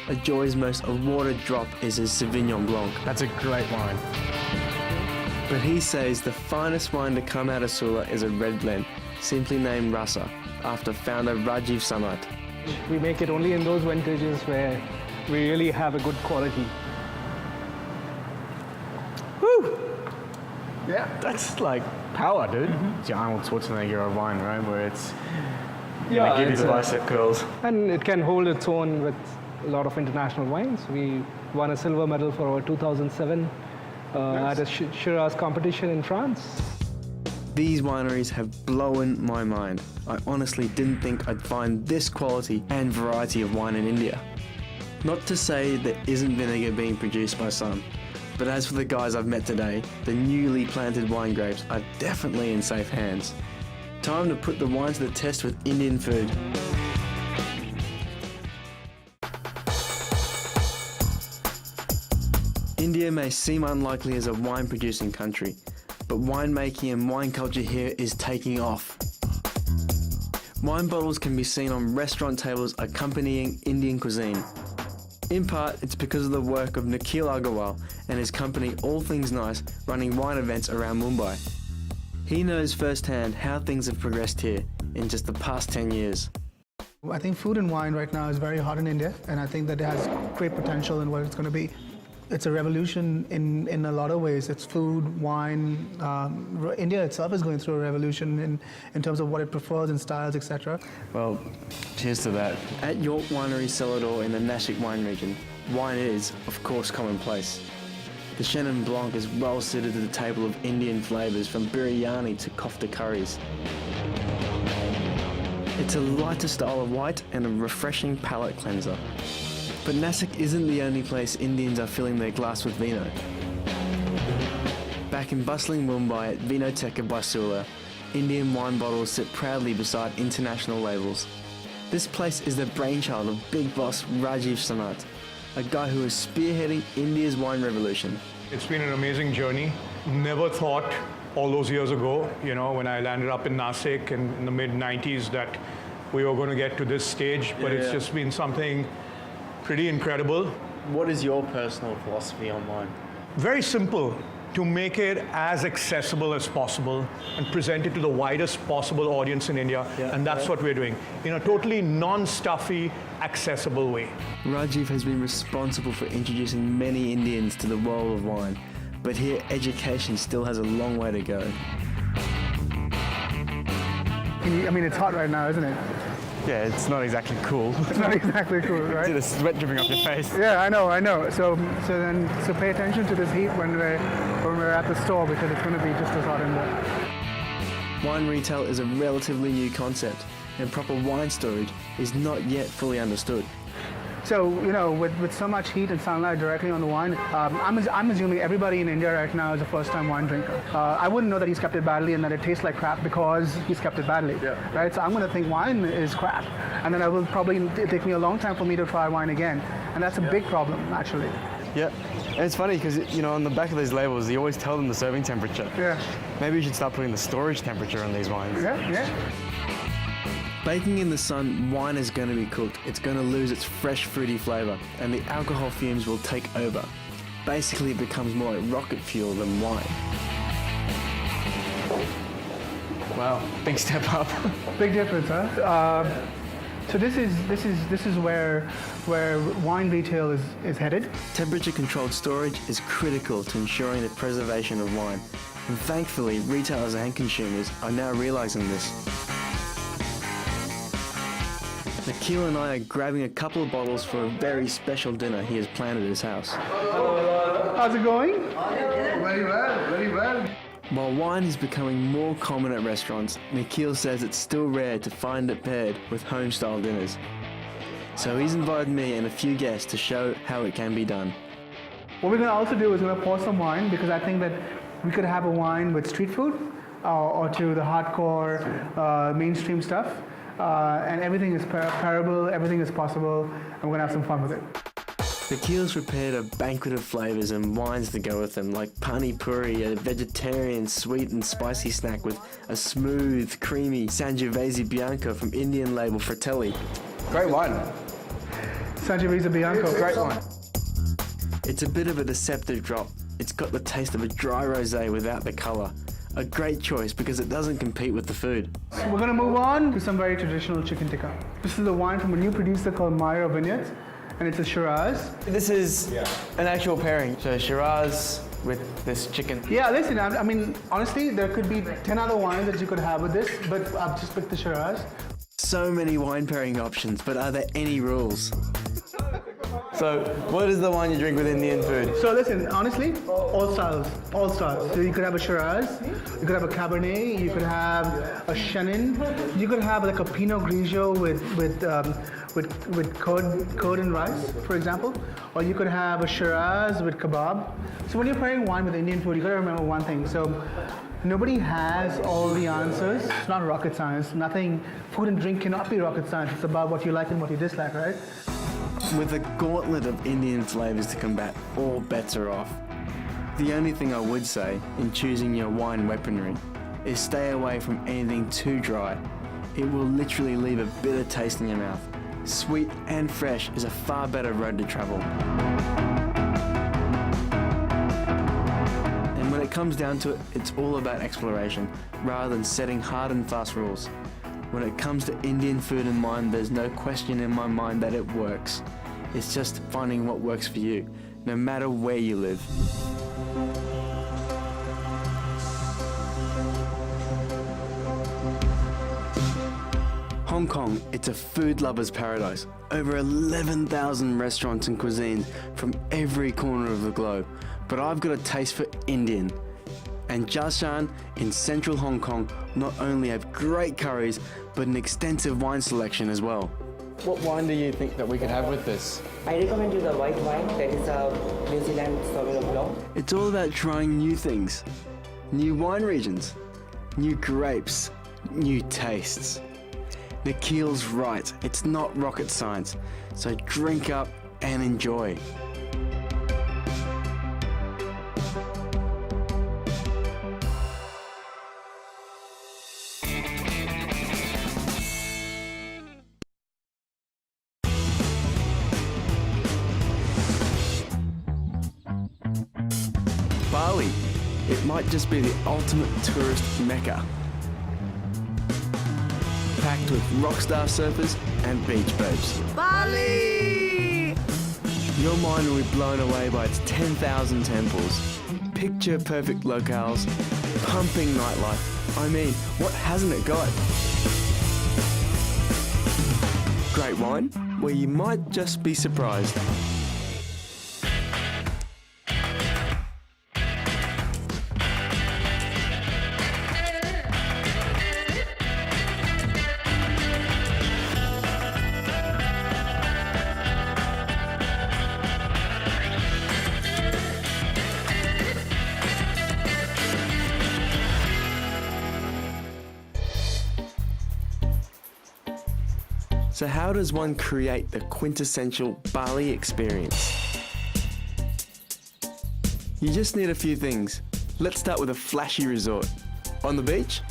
A Joy's most awarded drop is his Sauvignon Blanc. That's a great wine. But he says the finest wine to come out of Sula is a red blend, simply named Rasa, after founder Rajiv Sanat. We make it only in those vintages where we really have a good quality. Woo! Yeah, that's like power, dude. It's your Arnold Schwarzenegger of wine, right? Where it's gonna give you the bicep curls. And it can hold its own with a lot of international wines. We won a silver medal for our 2007 at a Shiraz competition in France. These wineries have blown my mind. I honestly didn't think I'd find this quality and variety of wine in India. Not to say there isn't vinegar being produced by some, but as for the guys I've met today, the newly planted wine grapes are definitely in safe hands. Time to put the wine to the test with Indian food. India may seem unlikely as a wine-producing country, but winemaking and wine culture here is taking off. Wine bottles can be seen on restaurant tables accompanying Indian cuisine. In part, it's because of the work of Nikhil Agarwal and his company All Things Nice running wine events around Mumbai. He knows firsthand how things have progressed here in just the past 10 years. I think food and wine right now is very hot in India, and I think that it has great potential in what it's going to be. It's a revolution in a lot of ways. It's food, wine. India itself is going through a revolution in terms of what it prefers and styles, etc. Well, cheers to that. At York Winery Cellar Door in the Nashik wine region, wine is, of course, commonplace. The Chenin Blanc is well suited to the table of Indian flavours from biryani to kofta curries. It's a lighter style of white and a refreshing palate cleanser. But Nashik isn't the only place Indians are filling their glass with vino. Back in bustling Mumbai at Vinoteca by Sula, Indian wine bottles sit proudly beside international labels. This place is the brainchild of big boss Rajiv Sanat, a guy who is spearheading India's wine revolution. It's been an amazing journey. Never thought all those years ago, you know, when I landed up in Nashik in the mid-90s that we were going to get to this stage, but it's just been something pretty incredible. What is your personal philosophy on wine? Very simple, to make it as accessible as possible and present it to the widest possible audience in India, and that's what we're doing, in a totally non-stuffy, accessible way. Rajiv has been responsible for introducing many Indians to the world of wine, but here education still has a long way to go. I mean, it's hot right now, isn't it? Yeah, it's not exactly cool. It's not exactly cool, right? See the sweat dripping off your face. Yeah, I know. So pay attention to this heat when we're at the store, because it's going to be just as hot in there. Wine retail is a relatively new concept, and proper wine storage is not yet fully understood. So, you know, with so much heat and sunlight directly on the wine, I'm assuming everybody in India right now is a first-time wine drinker. I wouldn't know that he's kept it badly and that it tastes like crap because he's kept it badly, right? So I'm going to think wine is crap, and then it will probably take me a long time for me to try wine again, and that's a big problem, actually. Yeah, and it's funny because, you know, on the back of these labels, you always tell them the serving temperature. Yeah. Maybe you should start putting the storage temperature on these wines. Yeah. Baking in the sun, wine is going to be cooked. It's going to lose its fresh, fruity flavour, and the alcohol fumes will take over. Basically, it becomes more like rocket fuel than wine. Wow, big step up. Big difference, huh? So this is where wine retail is headed. Temperature-controlled storage is critical to ensuring the preservation of wine, and thankfully, retailers and consumers are now realising this. Nikhil and I are grabbing a couple of bottles for a very special dinner he has planned at his house. How's it going? Very well, very well. While wine is becoming more common at restaurants, Nikhil says it's still rare to find it paired with home-style dinners. So he's invited me and a few guests to show how it can be done. What we're going to also do is we're going to pour some wine, because I think that we could have a wine with street food or to the hardcore mainstream stuff. And everything is pairable, everything is possible, and we're gonna have some fun with it. Nikhil's prepared a banquet of flavours and wines to go with them, like pani puri, a vegetarian sweet and spicy snack with a smooth, creamy Sangiovese Bianco from Indian label Fratelli. Great wine. Sangiovese Bianco. Great wine. It's a bit of a deceptive drop. It's got the taste of a dry rosé without the colour. A great choice because it doesn't compete with the food. So we're gonna move on to some very traditional chicken tikka. This is a wine from a new producer called Myra Vineyards, and it's a Shiraz. This is an actual pairing. So Shiraz with this chicken. Yeah, listen, I mean, honestly, there could be 10 other wines that you could have with this, but I've just picked the Shiraz. So many wine pairing options, but are there any rules? So, what is the wine you drink with Indian food? So listen, honestly, all styles. So you could have a Shiraz, you could have a Cabernet, you could have a Chenin, you could have like a Pinot Grigio with curd and rice, for example, or you could have a Shiraz with kebab. So when you're pairing wine with Indian food, you gotta remember one thing. So nobody has all the answers. It's not rocket science. Nothing, food and drink cannot be rocket science. It's about what you like and what you dislike, right? With a gauntlet of Indian flavours to combat, all bets are off. The only thing I would say in choosing your wine weaponry is stay away from anything too dry. It will literally leave a bitter taste in your mouth. Sweet and fresh is a far better road to travel. And when it comes down to it, it's all about exploration rather than setting hard and fast rules. When it comes to Indian food and wine, there's no question in my mind that it works. It's just finding what works for you, no matter where you live. Hong Kong, it's a food lover's paradise. Over 11,000 restaurants and cuisines from every corner of the globe. But I've got a taste for Indian. And Jiashan in central Hong Kong not only have great curries, but an extensive wine selection as well. What wine do you think that we could have with this? I recommend you the white wine, that is a New Zealand Sauvignon Blanc. It's all about trying new things, new wine regions, new grapes, new tastes. Nikhil's right, it's not rocket science, so drink up and enjoy. Bali, it might just be the ultimate tourist mecca. Packed with rockstar surfers and beach babes. Bali! Your mind will be blown away by its 10,000 temples, picture-perfect locales, pumping nightlife. I mean, what hasn't it got? Great wine, where you might just be surprised. So how does one create the quintessential Bali experience? You just need a few things. Let's start with a flashy resort. On the beach?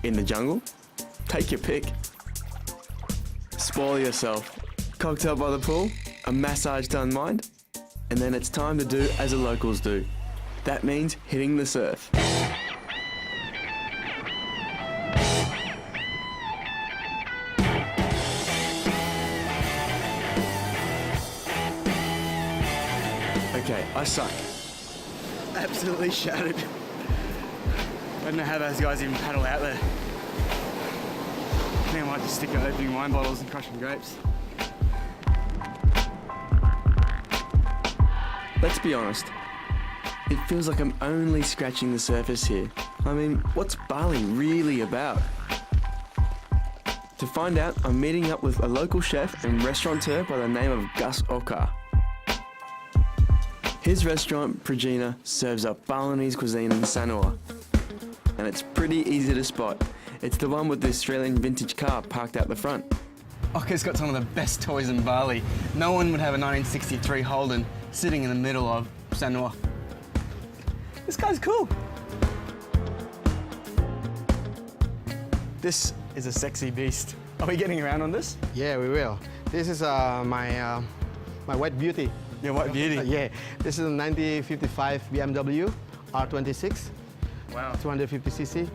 In the jungle? Take your pick. Spoil yourself. Cocktail by the pool? A massage to unwind? And then it's time to do as the locals do. That means hitting the surf. Okay, I suck. Absolutely shattered. I don't know how those guys even paddle out there. I think I might just stick to opening wine bottles and crushing grapes. Let's be honest. It feels like I'm only scratching the surface here. I mean, what's Bali really about? To find out, I'm meeting up with a local chef and restaurateur by the name of Gus Oka. His restaurant, Pragina, serves up Balinese cuisine in Sanua. And it's pretty easy to spot. It's the one with the Australian vintage car parked out the front. Oka's got some of the best toys in Bali. No one would have a 1963 Holden sitting in the middle of Sanua. This guy's cool. This is a sexy beast. Are we getting around on this? Yeah, we will. This is my white beauty. Your white beauty? Yeah. This is a 1955 BMW R26. Wow. 250cc.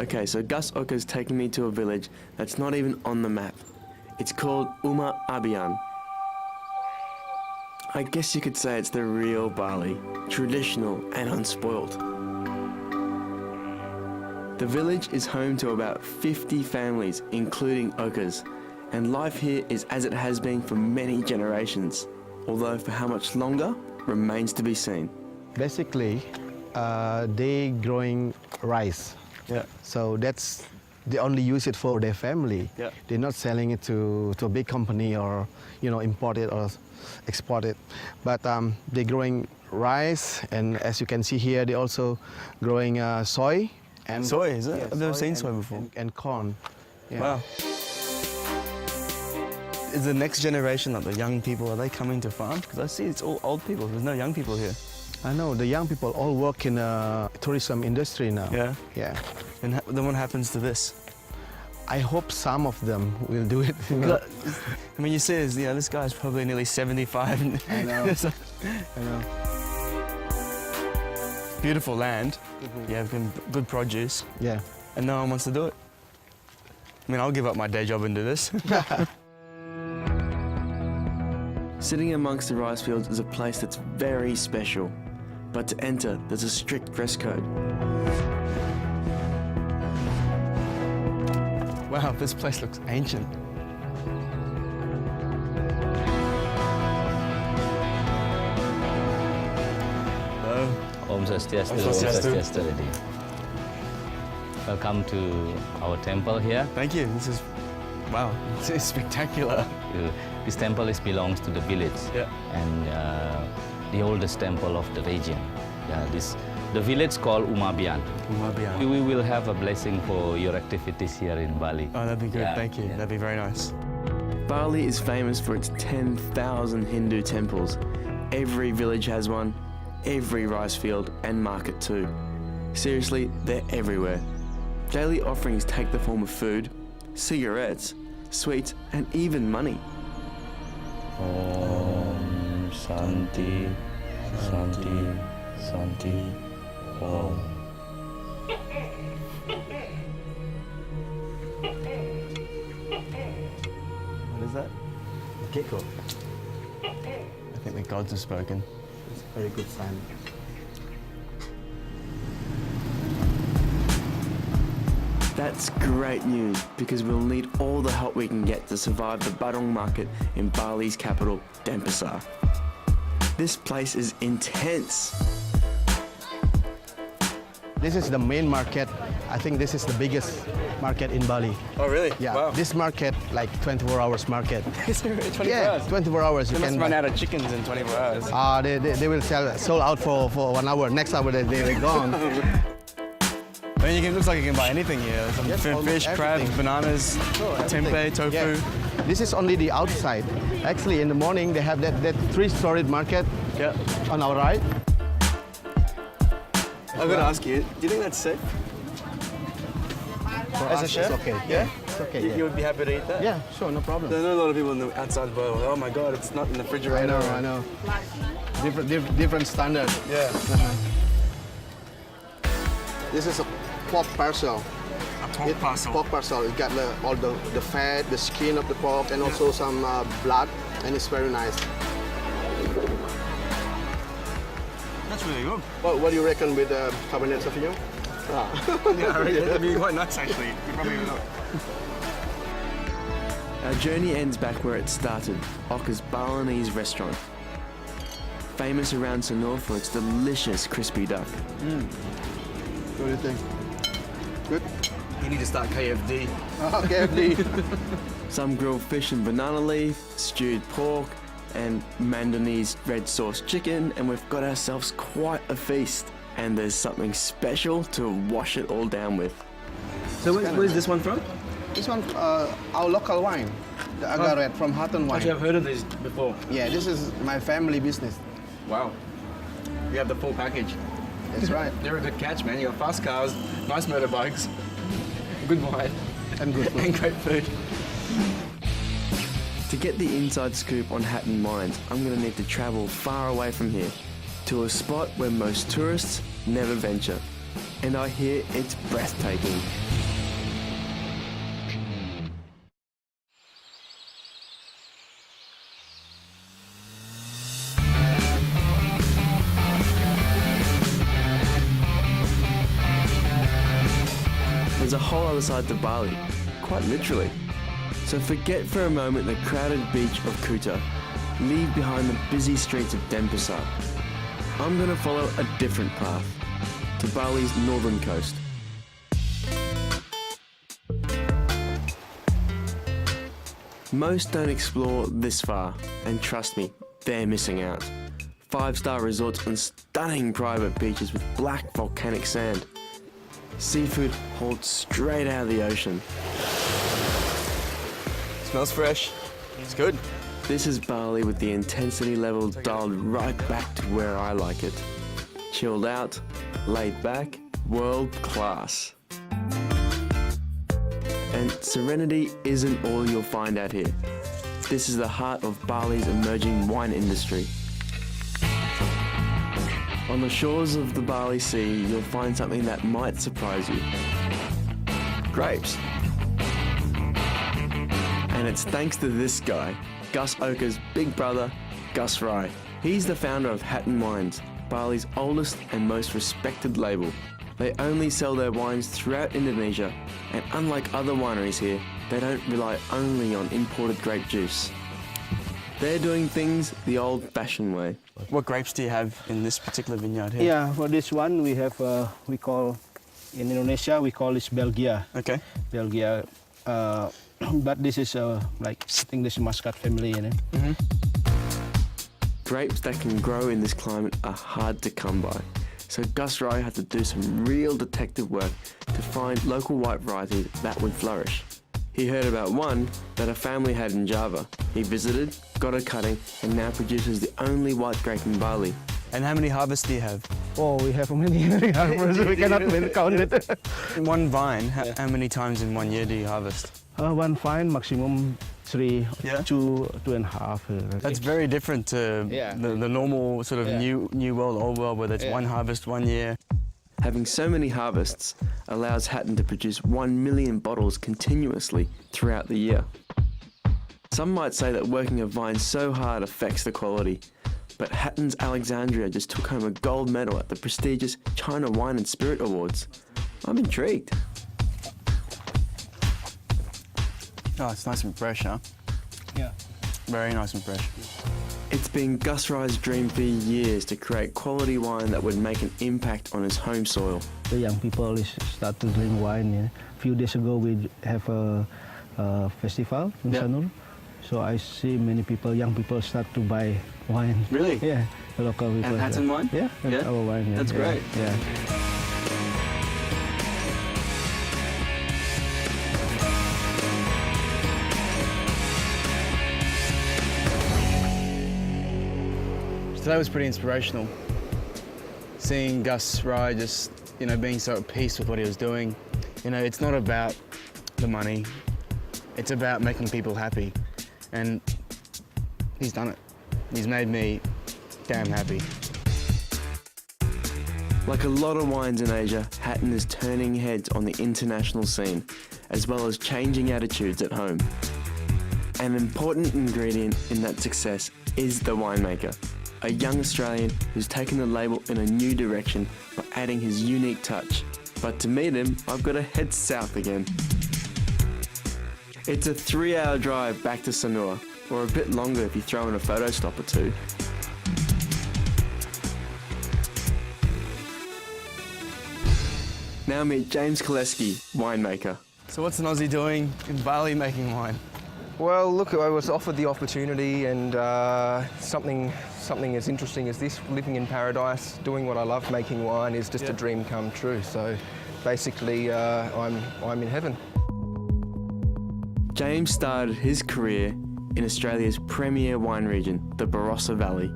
Okay, so Gus Oka's taking me to a village that's not even on the map. It's called Uma Abian. I guess you could say it's the real Bali, traditional and unspoiled. The village is home to about 50 families, including Oka's, and life here is as it has been for many generations, although for how much longer remains to be seen. Basically, they growing rice. Yeah. So they only use it for their family. Yeah. They're not selling it to a big company or import it or export it. But they're growing rice, and as you can see here, they're also growing soy. And soy, is it? Yeah, I've never seen soy before. And corn. Yeah. Wow. Is the next generation, like the young people, are they coming to farm? Because I see it's all old people. There's no young people here. I know, the young people all work in the tourism industry now. Yeah? Yeah. And then what happens to this? I hope some of them will do it. I mean, you see, this guy's probably nearly 75. I know. So, I know. Beautiful land. You have good produce. Yeah. And no one wants to do it. I mean, I'll give up my day job and do this. Sitting amongst the rice fields is a place that's very special. But to enter, there's a strict dress code. Wow, this place looks ancient. Hello. Om Swastiastu, Om Swastiastu. Welcome to our temple here. Thank you. This is, wow, this is spectacular. This temple belongs to the village. Yeah. And the oldest temple of the region. Yeah, the village called Umabian. Umabian. We will have a blessing for your activities here in Bali. Oh, that'd be good. Yeah, Thank you. yeah. That'd be very nice. Bali is famous for its 10,000 Hindu temples. Every village has one, every rice field and market too. Seriously, they're everywhere. Daily offerings take the form of food, cigarettes, sweets and even money. Om Shanti, Shanti, Shanti, Om. What is that? Gecko. I think the gods have spoken. It's a very good sign. That's great news because we'll need all the help we can get to survive the Badong market in Bali's capital, Denpasar. This place is intense. This is the main market. I think this is the biggest market in Bali. Oh, really? Yeah. Wow. This market, like 24 hours market. Is it really 24 yeah, hours? 24 hours. They must run out of chickens in 24 hours. They will sold out for 1 hour. Next hour they're gone. I mean, it looks like you can buy anything here. Some fish, crab, bananas, tempeh, tofu. Yeah. This is only the outside. Actually, in the morning they have that 3-storied market on our right. I've got to ask you, do you think that's safe? For As us, a chef? it's okay. Yeah? It's okay. Yeah. You would be happy to eat that? Yeah, sure, no problem. There are a lot of people in the outside world. Oh my God, it's not in the refrigerator. I know. Different standard. Yeah. This is a pork parcel. A pork parcel? Pork parcel. It got all the fat, the skin of the pork, and also some blood, and it's very nice. That's really good. What do you reckon with Cabernet Sauvignon? Yeah, that'd be quite nice actually. You probably not. Our journey ends back where it started, Oka's Balinese restaurant. Famous around Sanur for its delicious crispy duck. What do you think? Good? You need to start KFD. Oh, KFD. Some grilled fish and banana leaf, stewed pork, and Mandanese red sauce chicken, and we've got ourselves quite a feast. And there's something special to wash it all down with. So where's this one from? This one, our local wine, the Agarwal from Hatton Wine. Actually, I've heard of these before. Yeah, this is my family business. Wow. You have the full package. That's right. They're a good catch, man. You got fast cars, nice motorbikes, good wine, and good food. and great food. To get the inside scoop on Hatton Wines, I'm going to need to travel far away from here, to a spot where most tourists never venture. And I hear it's breathtaking. There's a whole other side to Bali, quite literally. So forget for a moment the crowded beach of Kuta. Leave behind the busy streets of Denpasar. I'm going to follow a different path, to Bali's northern coast. Most don't explore this far, and trust me, they're missing out. 5-star resorts and stunning private beaches with black volcanic sand. Seafood hauled straight out of the ocean. Smells fresh. It's good. This is Bali with the intensity level dialed right back to where I like it. Chilled out, laid back, world class. And serenity isn't all you'll find out here. This is the heart of Bali's emerging wine industry. On the shores of the Bali Sea, you'll find something that might surprise you. Grapes. And it's thanks to this guy, Gus Oker's big brother, Gus Rai. He's the founder of Hatton Wines, Bali's oldest and most respected label. They only sell their wines throughout Indonesia, and unlike other wineries here, they don't rely only on imported grape juice. They're doing things the old-fashioned way. What grapes do you have in this particular vineyard here? Yeah, for this one we have, we call, in Indonesia we call this Belgia. Okay. Belgia, but this is like, I think this is Muscat family, you know. Mm-hmm. Grapes that can grow in this climate are hard to come by. So Gus Rai had to do some real detective work to find local white varieties that would flourish. He heard about one that a family had in Java. He visited, got a cutting, and now produces the only white grape in Bali. And how many harvests do you have? Oh, we have many harvests, we cannot count it. In one vine, how many times in 1 year do you harvest? One vine, maximum 3, 2.5. That's very different to the normal sort of new world, old world, where there's one harvest 1 year. Having so many harvests allows Hatton to produce 1 million bottles continuously throughout the year. Some might say that working a vine so hard affects the quality, but Hatton's Alexandria just took home a gold medal at the prestigious China Wine and Spirit Awards. I'm intrigued. Oh, it's nice and fresh, huh? Yeah. Very nice and fresh. It's been Gus Rai's dream for years to create quality wine that would make an impact on his home soil. The young people start to drink wine. Yeah. A few days ago we have a festival in Sanur. So I see many people, young people start to buy wine. Really? Yeah, the local people. And Hatton wine? Yeah, that's our wine. Yeah. That's great. Yeah. Today was pretty inspirational. Seeing Gus Rai just, being so at peace with what he was doing. It's not about the money. It's about making people happy. And he's done it. He's made me damn happy. Like a lot of wines in Asia, Hatton is turning heads on the international scene, as well as changing attitudes at home. An important ingredient in that success is the winemaker, a young Australian who's taken the label in a new direction by adding his unique touch. But to meet him, I've got to head south again. It's a 3-hour drive back to Sanur, or a bit longer if you throw in a photo stop or two. Now meet James Koleski, winemaker. So what's an Aussie doing in Bali making wine? Well, look, I was offered the opportunity, and something as interesting as this, living in paradise, doing what I love, making wine, is just a dream come true. So basically, I'm in heaven. James started his career in Australia's premier wine region, the Barossa Valley.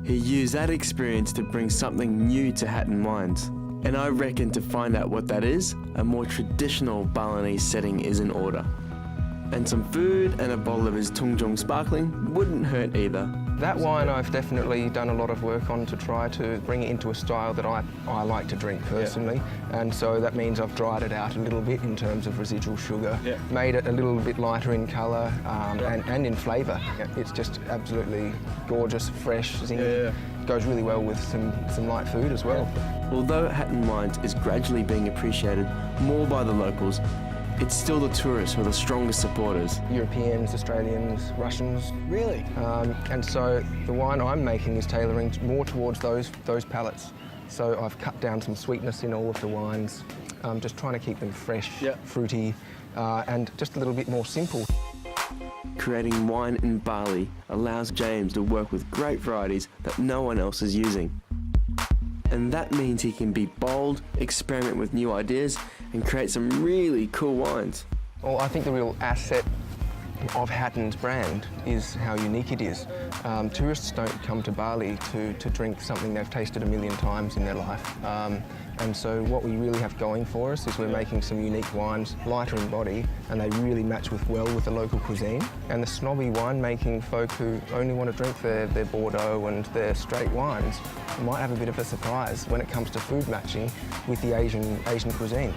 He used that experience to bring something new to Hatton Wines. And I reckon to find out what that is, a more traditional Balinese setting is in order. And some food and a bottle of his Tungjung Sparkling wouldn't hurt either. That wine I've definitely done a lot of work on to try to bring it into a style that I like to drink personally. And so that means I've dried it out a little bit in terms of residual sugar, made it a little bit lighter in colour and in flavour. It's just absolutely gorgeous, fresh, zingy. Goes really well with some light food as well. Although Hatton Wines is gradually being appreciated more by the locals, it's still the tourists who are the strongest supporters. Europeans, Australians, Russians. Really? And so the wine I'm making is tailoring more towards those palates. So I've cut down some sweetness in all of the wines, just trying to keep them fresh, fruity, and just a little bit more simple. Creating wine in Bali allows James to work with great varieties that no one else is using. And that means he can be bold, experiment with new ideas, and create some really cool wines. Well, I think the real asset of Hatton's brand is how unique it is. Tourists don't come to Bali to drink something they've tasted a million times in their life. And so what we really have going for us is we're making some unique wines, lighter in body, and they really match well with the local cuisine. And the snobby winemaking folk who only want to drink their Bordeaux and their straight wines might have a bit of a surprise when it comes to food matching with the Asian cuisine.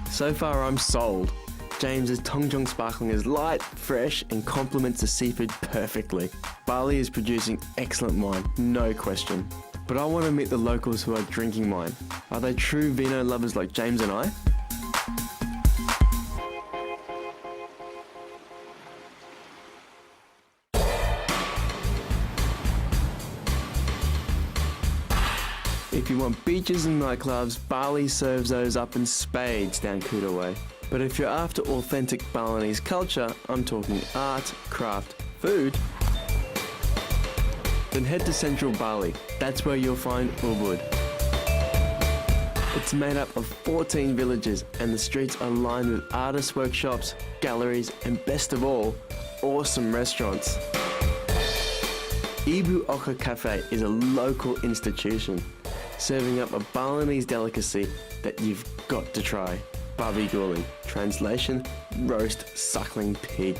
So far I'm sold. James's Tungjung Sparkling is light, fresh, and complements the seafood perfectly. Bali is producing excellent wine, no question. But I want to meet the locals who are drinking wine. Are they true vino lovers like James and I? If you want beaches and nightclubs, Bali serves those up in spades down Kuta Way. But if you're after authentic Balinese culture, I'm talking art, craft, food, then head to central Bali. That's where you'll find Ubud. It's made up of 14 villages and the streets are lined with artist workshops, galleries, and best of all, awesome restaurants. Ibu Oka Cafe is a local institution, serving up a Balinese delicacy that you've got to try. Babi guling, translation, roast suckling pig.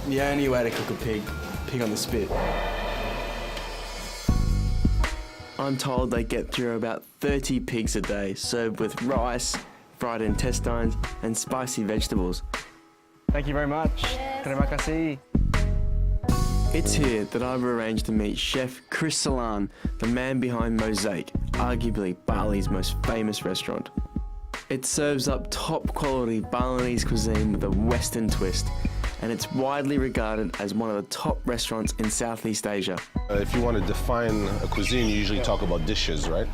The only way to cook a pig on the spit. I'm told they get through about 30 pigs a day, served with rice, fried intestines, and spicy vegetables. Thank you very much. Terima kasih. It's here that I've arranged to meet Chef Chris Salan, the man behind Mosaic, arguably Bali's most famous restaurant. It serves up top quality Balinese cuisine with a Western twist, and it's widely regarded as one of the top restaurants in Southeast Asia. If you want to define a cuisine, you usually talk about dishes, right?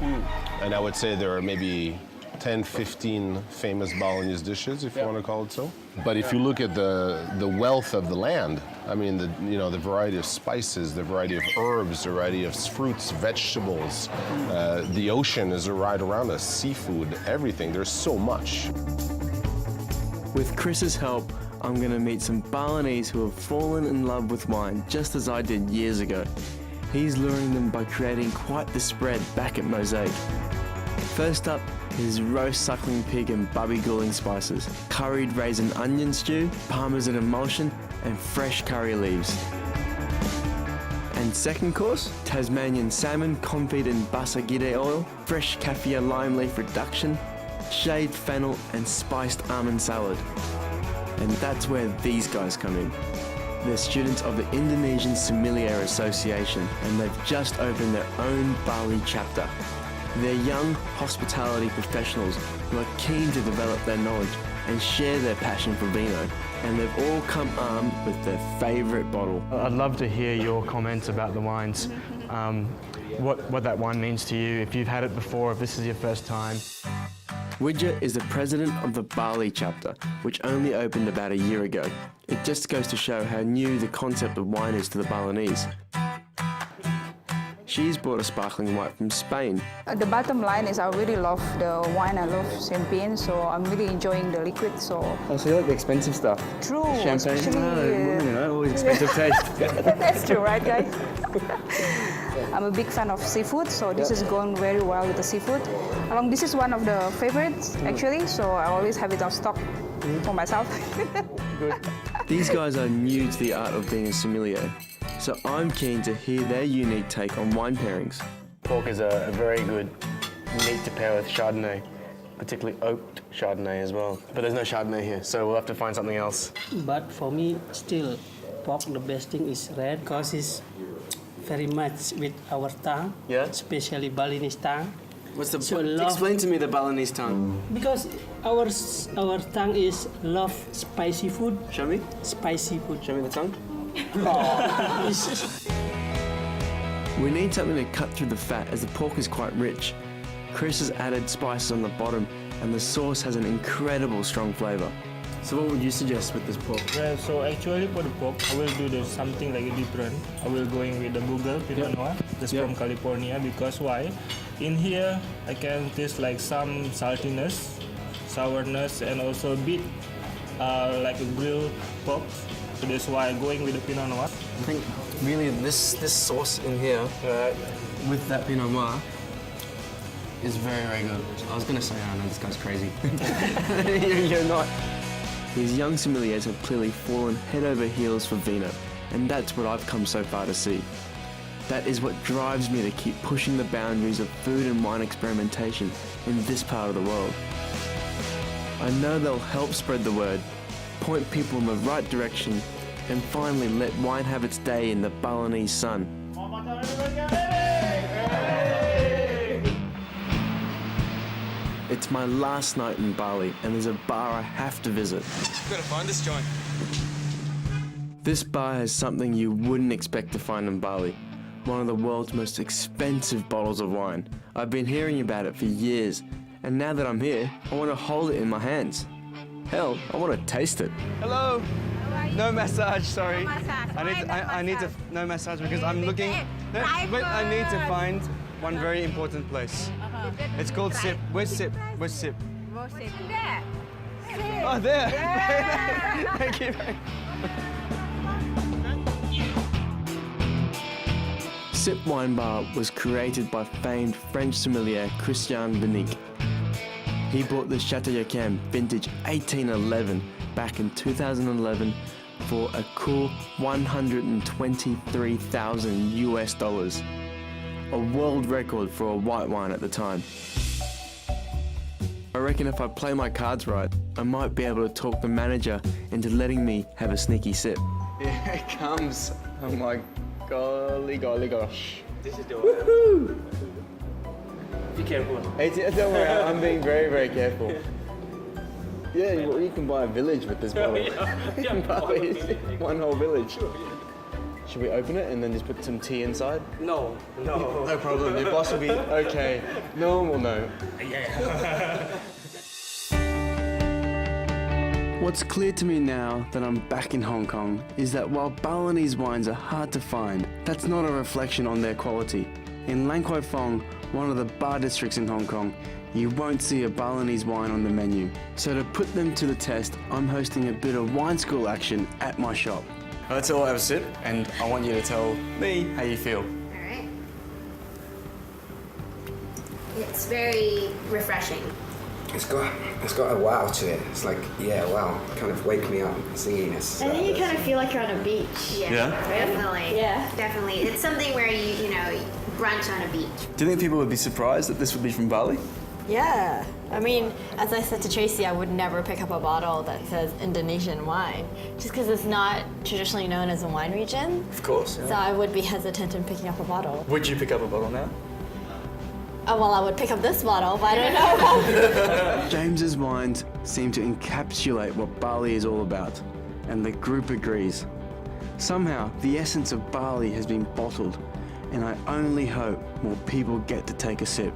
And I would say there are maybe 10, 15 famous Balinese dishes, if you want to call it so. But if you look at the wealth of the land, I mean, the variety of spices, the variety of herbs, the variety of fruits, vegetables, the ocean is right around us, seafood, everything. There's so much. With Chris's help, I'm going to meet some Balinese who have fallen in love with wine just as I did years ago. He's luring them by creating quite the spread back at Mosaic. First up is roast suckling pig and babi guling spices, curried raisin onion stew, parmesan emulsion, and fresh curry leaves. And second course, Tasmanian salmon confit in basagide oil, fresh kaffir lime leaf reduction, shaved fennel, and spiced almond salad. And that's where these guys come in. They're students of the Indonesian Sommelier Association, and they've just opened their own Bali chapter. They're young hospitality professionals who are keen to develop their knowledge and share their passion for vino. And they've all come armed with their favourite bottle. I'd love to hear your comments about the wines. What that wine means to you, if you've had it before, if this is your first time. Widja is the president of the Bali chapter, which only opened about a year ago. It just goes to show how new the concept of wine is to the Balinese. She's brought a sparkling white from Spain. The bottom line is I really love the wine, I love champagne, so I'm really enjoying the liquid, so... Oh, so you like the expensive stuff? True. Champagne? Especially, Always expensive taste. That's true, right guys? I'm a big fan of seafood, so this is going very well with the seafood. This is one of the favorites, actually, so I always have it on stock for myself. These guys are new to the art of being a sommelier, so I'm keen to hear their unique take on wine pairings. Pork is a very good meat to pair with Chardonnay, particularly oaked Chardonnay as well. But there's no Chardonnay here, so we'll have to find something else. But for me, still, pork, the best thing is red, because it's very much with our tongue, especially Balinese tongue. Explain to me the Balinese tongue. Because our tongue is love spicy food. Show me. Spicy food. Show me the tongue. We need something to cut through the fat as the pork is quite rich. Chris has added spices on the bottom and the sauce has an incredible strong flavour. So what would you suggest with this pork? Well, so actually for the pork, I will do something like different. I will going with the Google Pinot Noir, that's from California, because why? In here, I can taste like some saltiness, sourness, and also a bit like a grilled pork. So that's why I'm going with the Pinot Noir. I think really this sauce in here, with that Pinot Noir, is very, very good. I was gonna say, I know this guy's crazy. You're not. These young sommeliers have clearly fallen head over heels for vino, and that's what I've come so far to see. That is what drives me to keep pushing the boundaries of food and wine experimentation in this part of the world. I know they'll help spread the word, point people in the right direction, and finally let wine have its day in the Balinese sun. It's my last night in Bali, and there's a bar I have to visit. Gotta find this joint. This bar has something you wouldn't expect to find in Bali. One of the world's most expensive bottles of wine. I've been hearing about it for years, and now that I'm here, I want to hold it in my hands. Hell, I want to taste it. Hello. No massage, sorry. No massage. I need to no massage because I'm looking. No, wait, I need to find one very important place. It's called Sip. Where's Sip? Where's Sip? There. Oh, there. Yeah. Thank you. Sip Wine Bar was created by famed French sommelier Christian Vinique. He bought the Chateau Yquem vintage 1811 back in 2011 for a cool $123,000 US, a world record for a white wine at the time. I reckon if I play my cards right, I might be able to talk the manager into letting me have a sneaky sip. Here it comes. Oh my golly gosh. This is the Woohoo! Be careful. Don't worry, I'm being very, very careful. Yeah, you can buy a village with this bottle. You can buy one whole village. Should we open it and then just put some tea inside? No. No problem. Your boss will be okay. No one will know. Yeah. What's clear to me now that I'm back in Hong Kong is that while Balinese wines are hard to find, that's not a reflection on their quality. In Lang Kwai Fong, one of the bar districts in Hong Kong, you won't see a Balinese wine on the menu. So to put them to the test, I'm hosting a bit of wine school action at my shop. Let's all have a sip, and I want you to tell me how you feel. Alright. It's very refreshing. It's got a wow to it. It's like, yeah, wow, kind of wake me up singing this. And then you kind of feel like you're on a beach. Yeah? Definitely. Yeah. Definitely. It's something where you brunch on a beach. Do you think people would be surprised that this would be from Bali? Yeah. I mean, as I said to Tracy, I would never pick up a bottle that says Indonesian wine, just because it's not traditionally known as a wine region. Of course. So I would be hesitant in picking up a bottle. Would you pick up a bottle now? Oh, well, I would pick up this bottle, but I don't know about James's wines seem to encapsulate what Bali is all about, and the group agrees. Somehow, the essence of Bali has been bottled, and I only hope more people get to take a sip.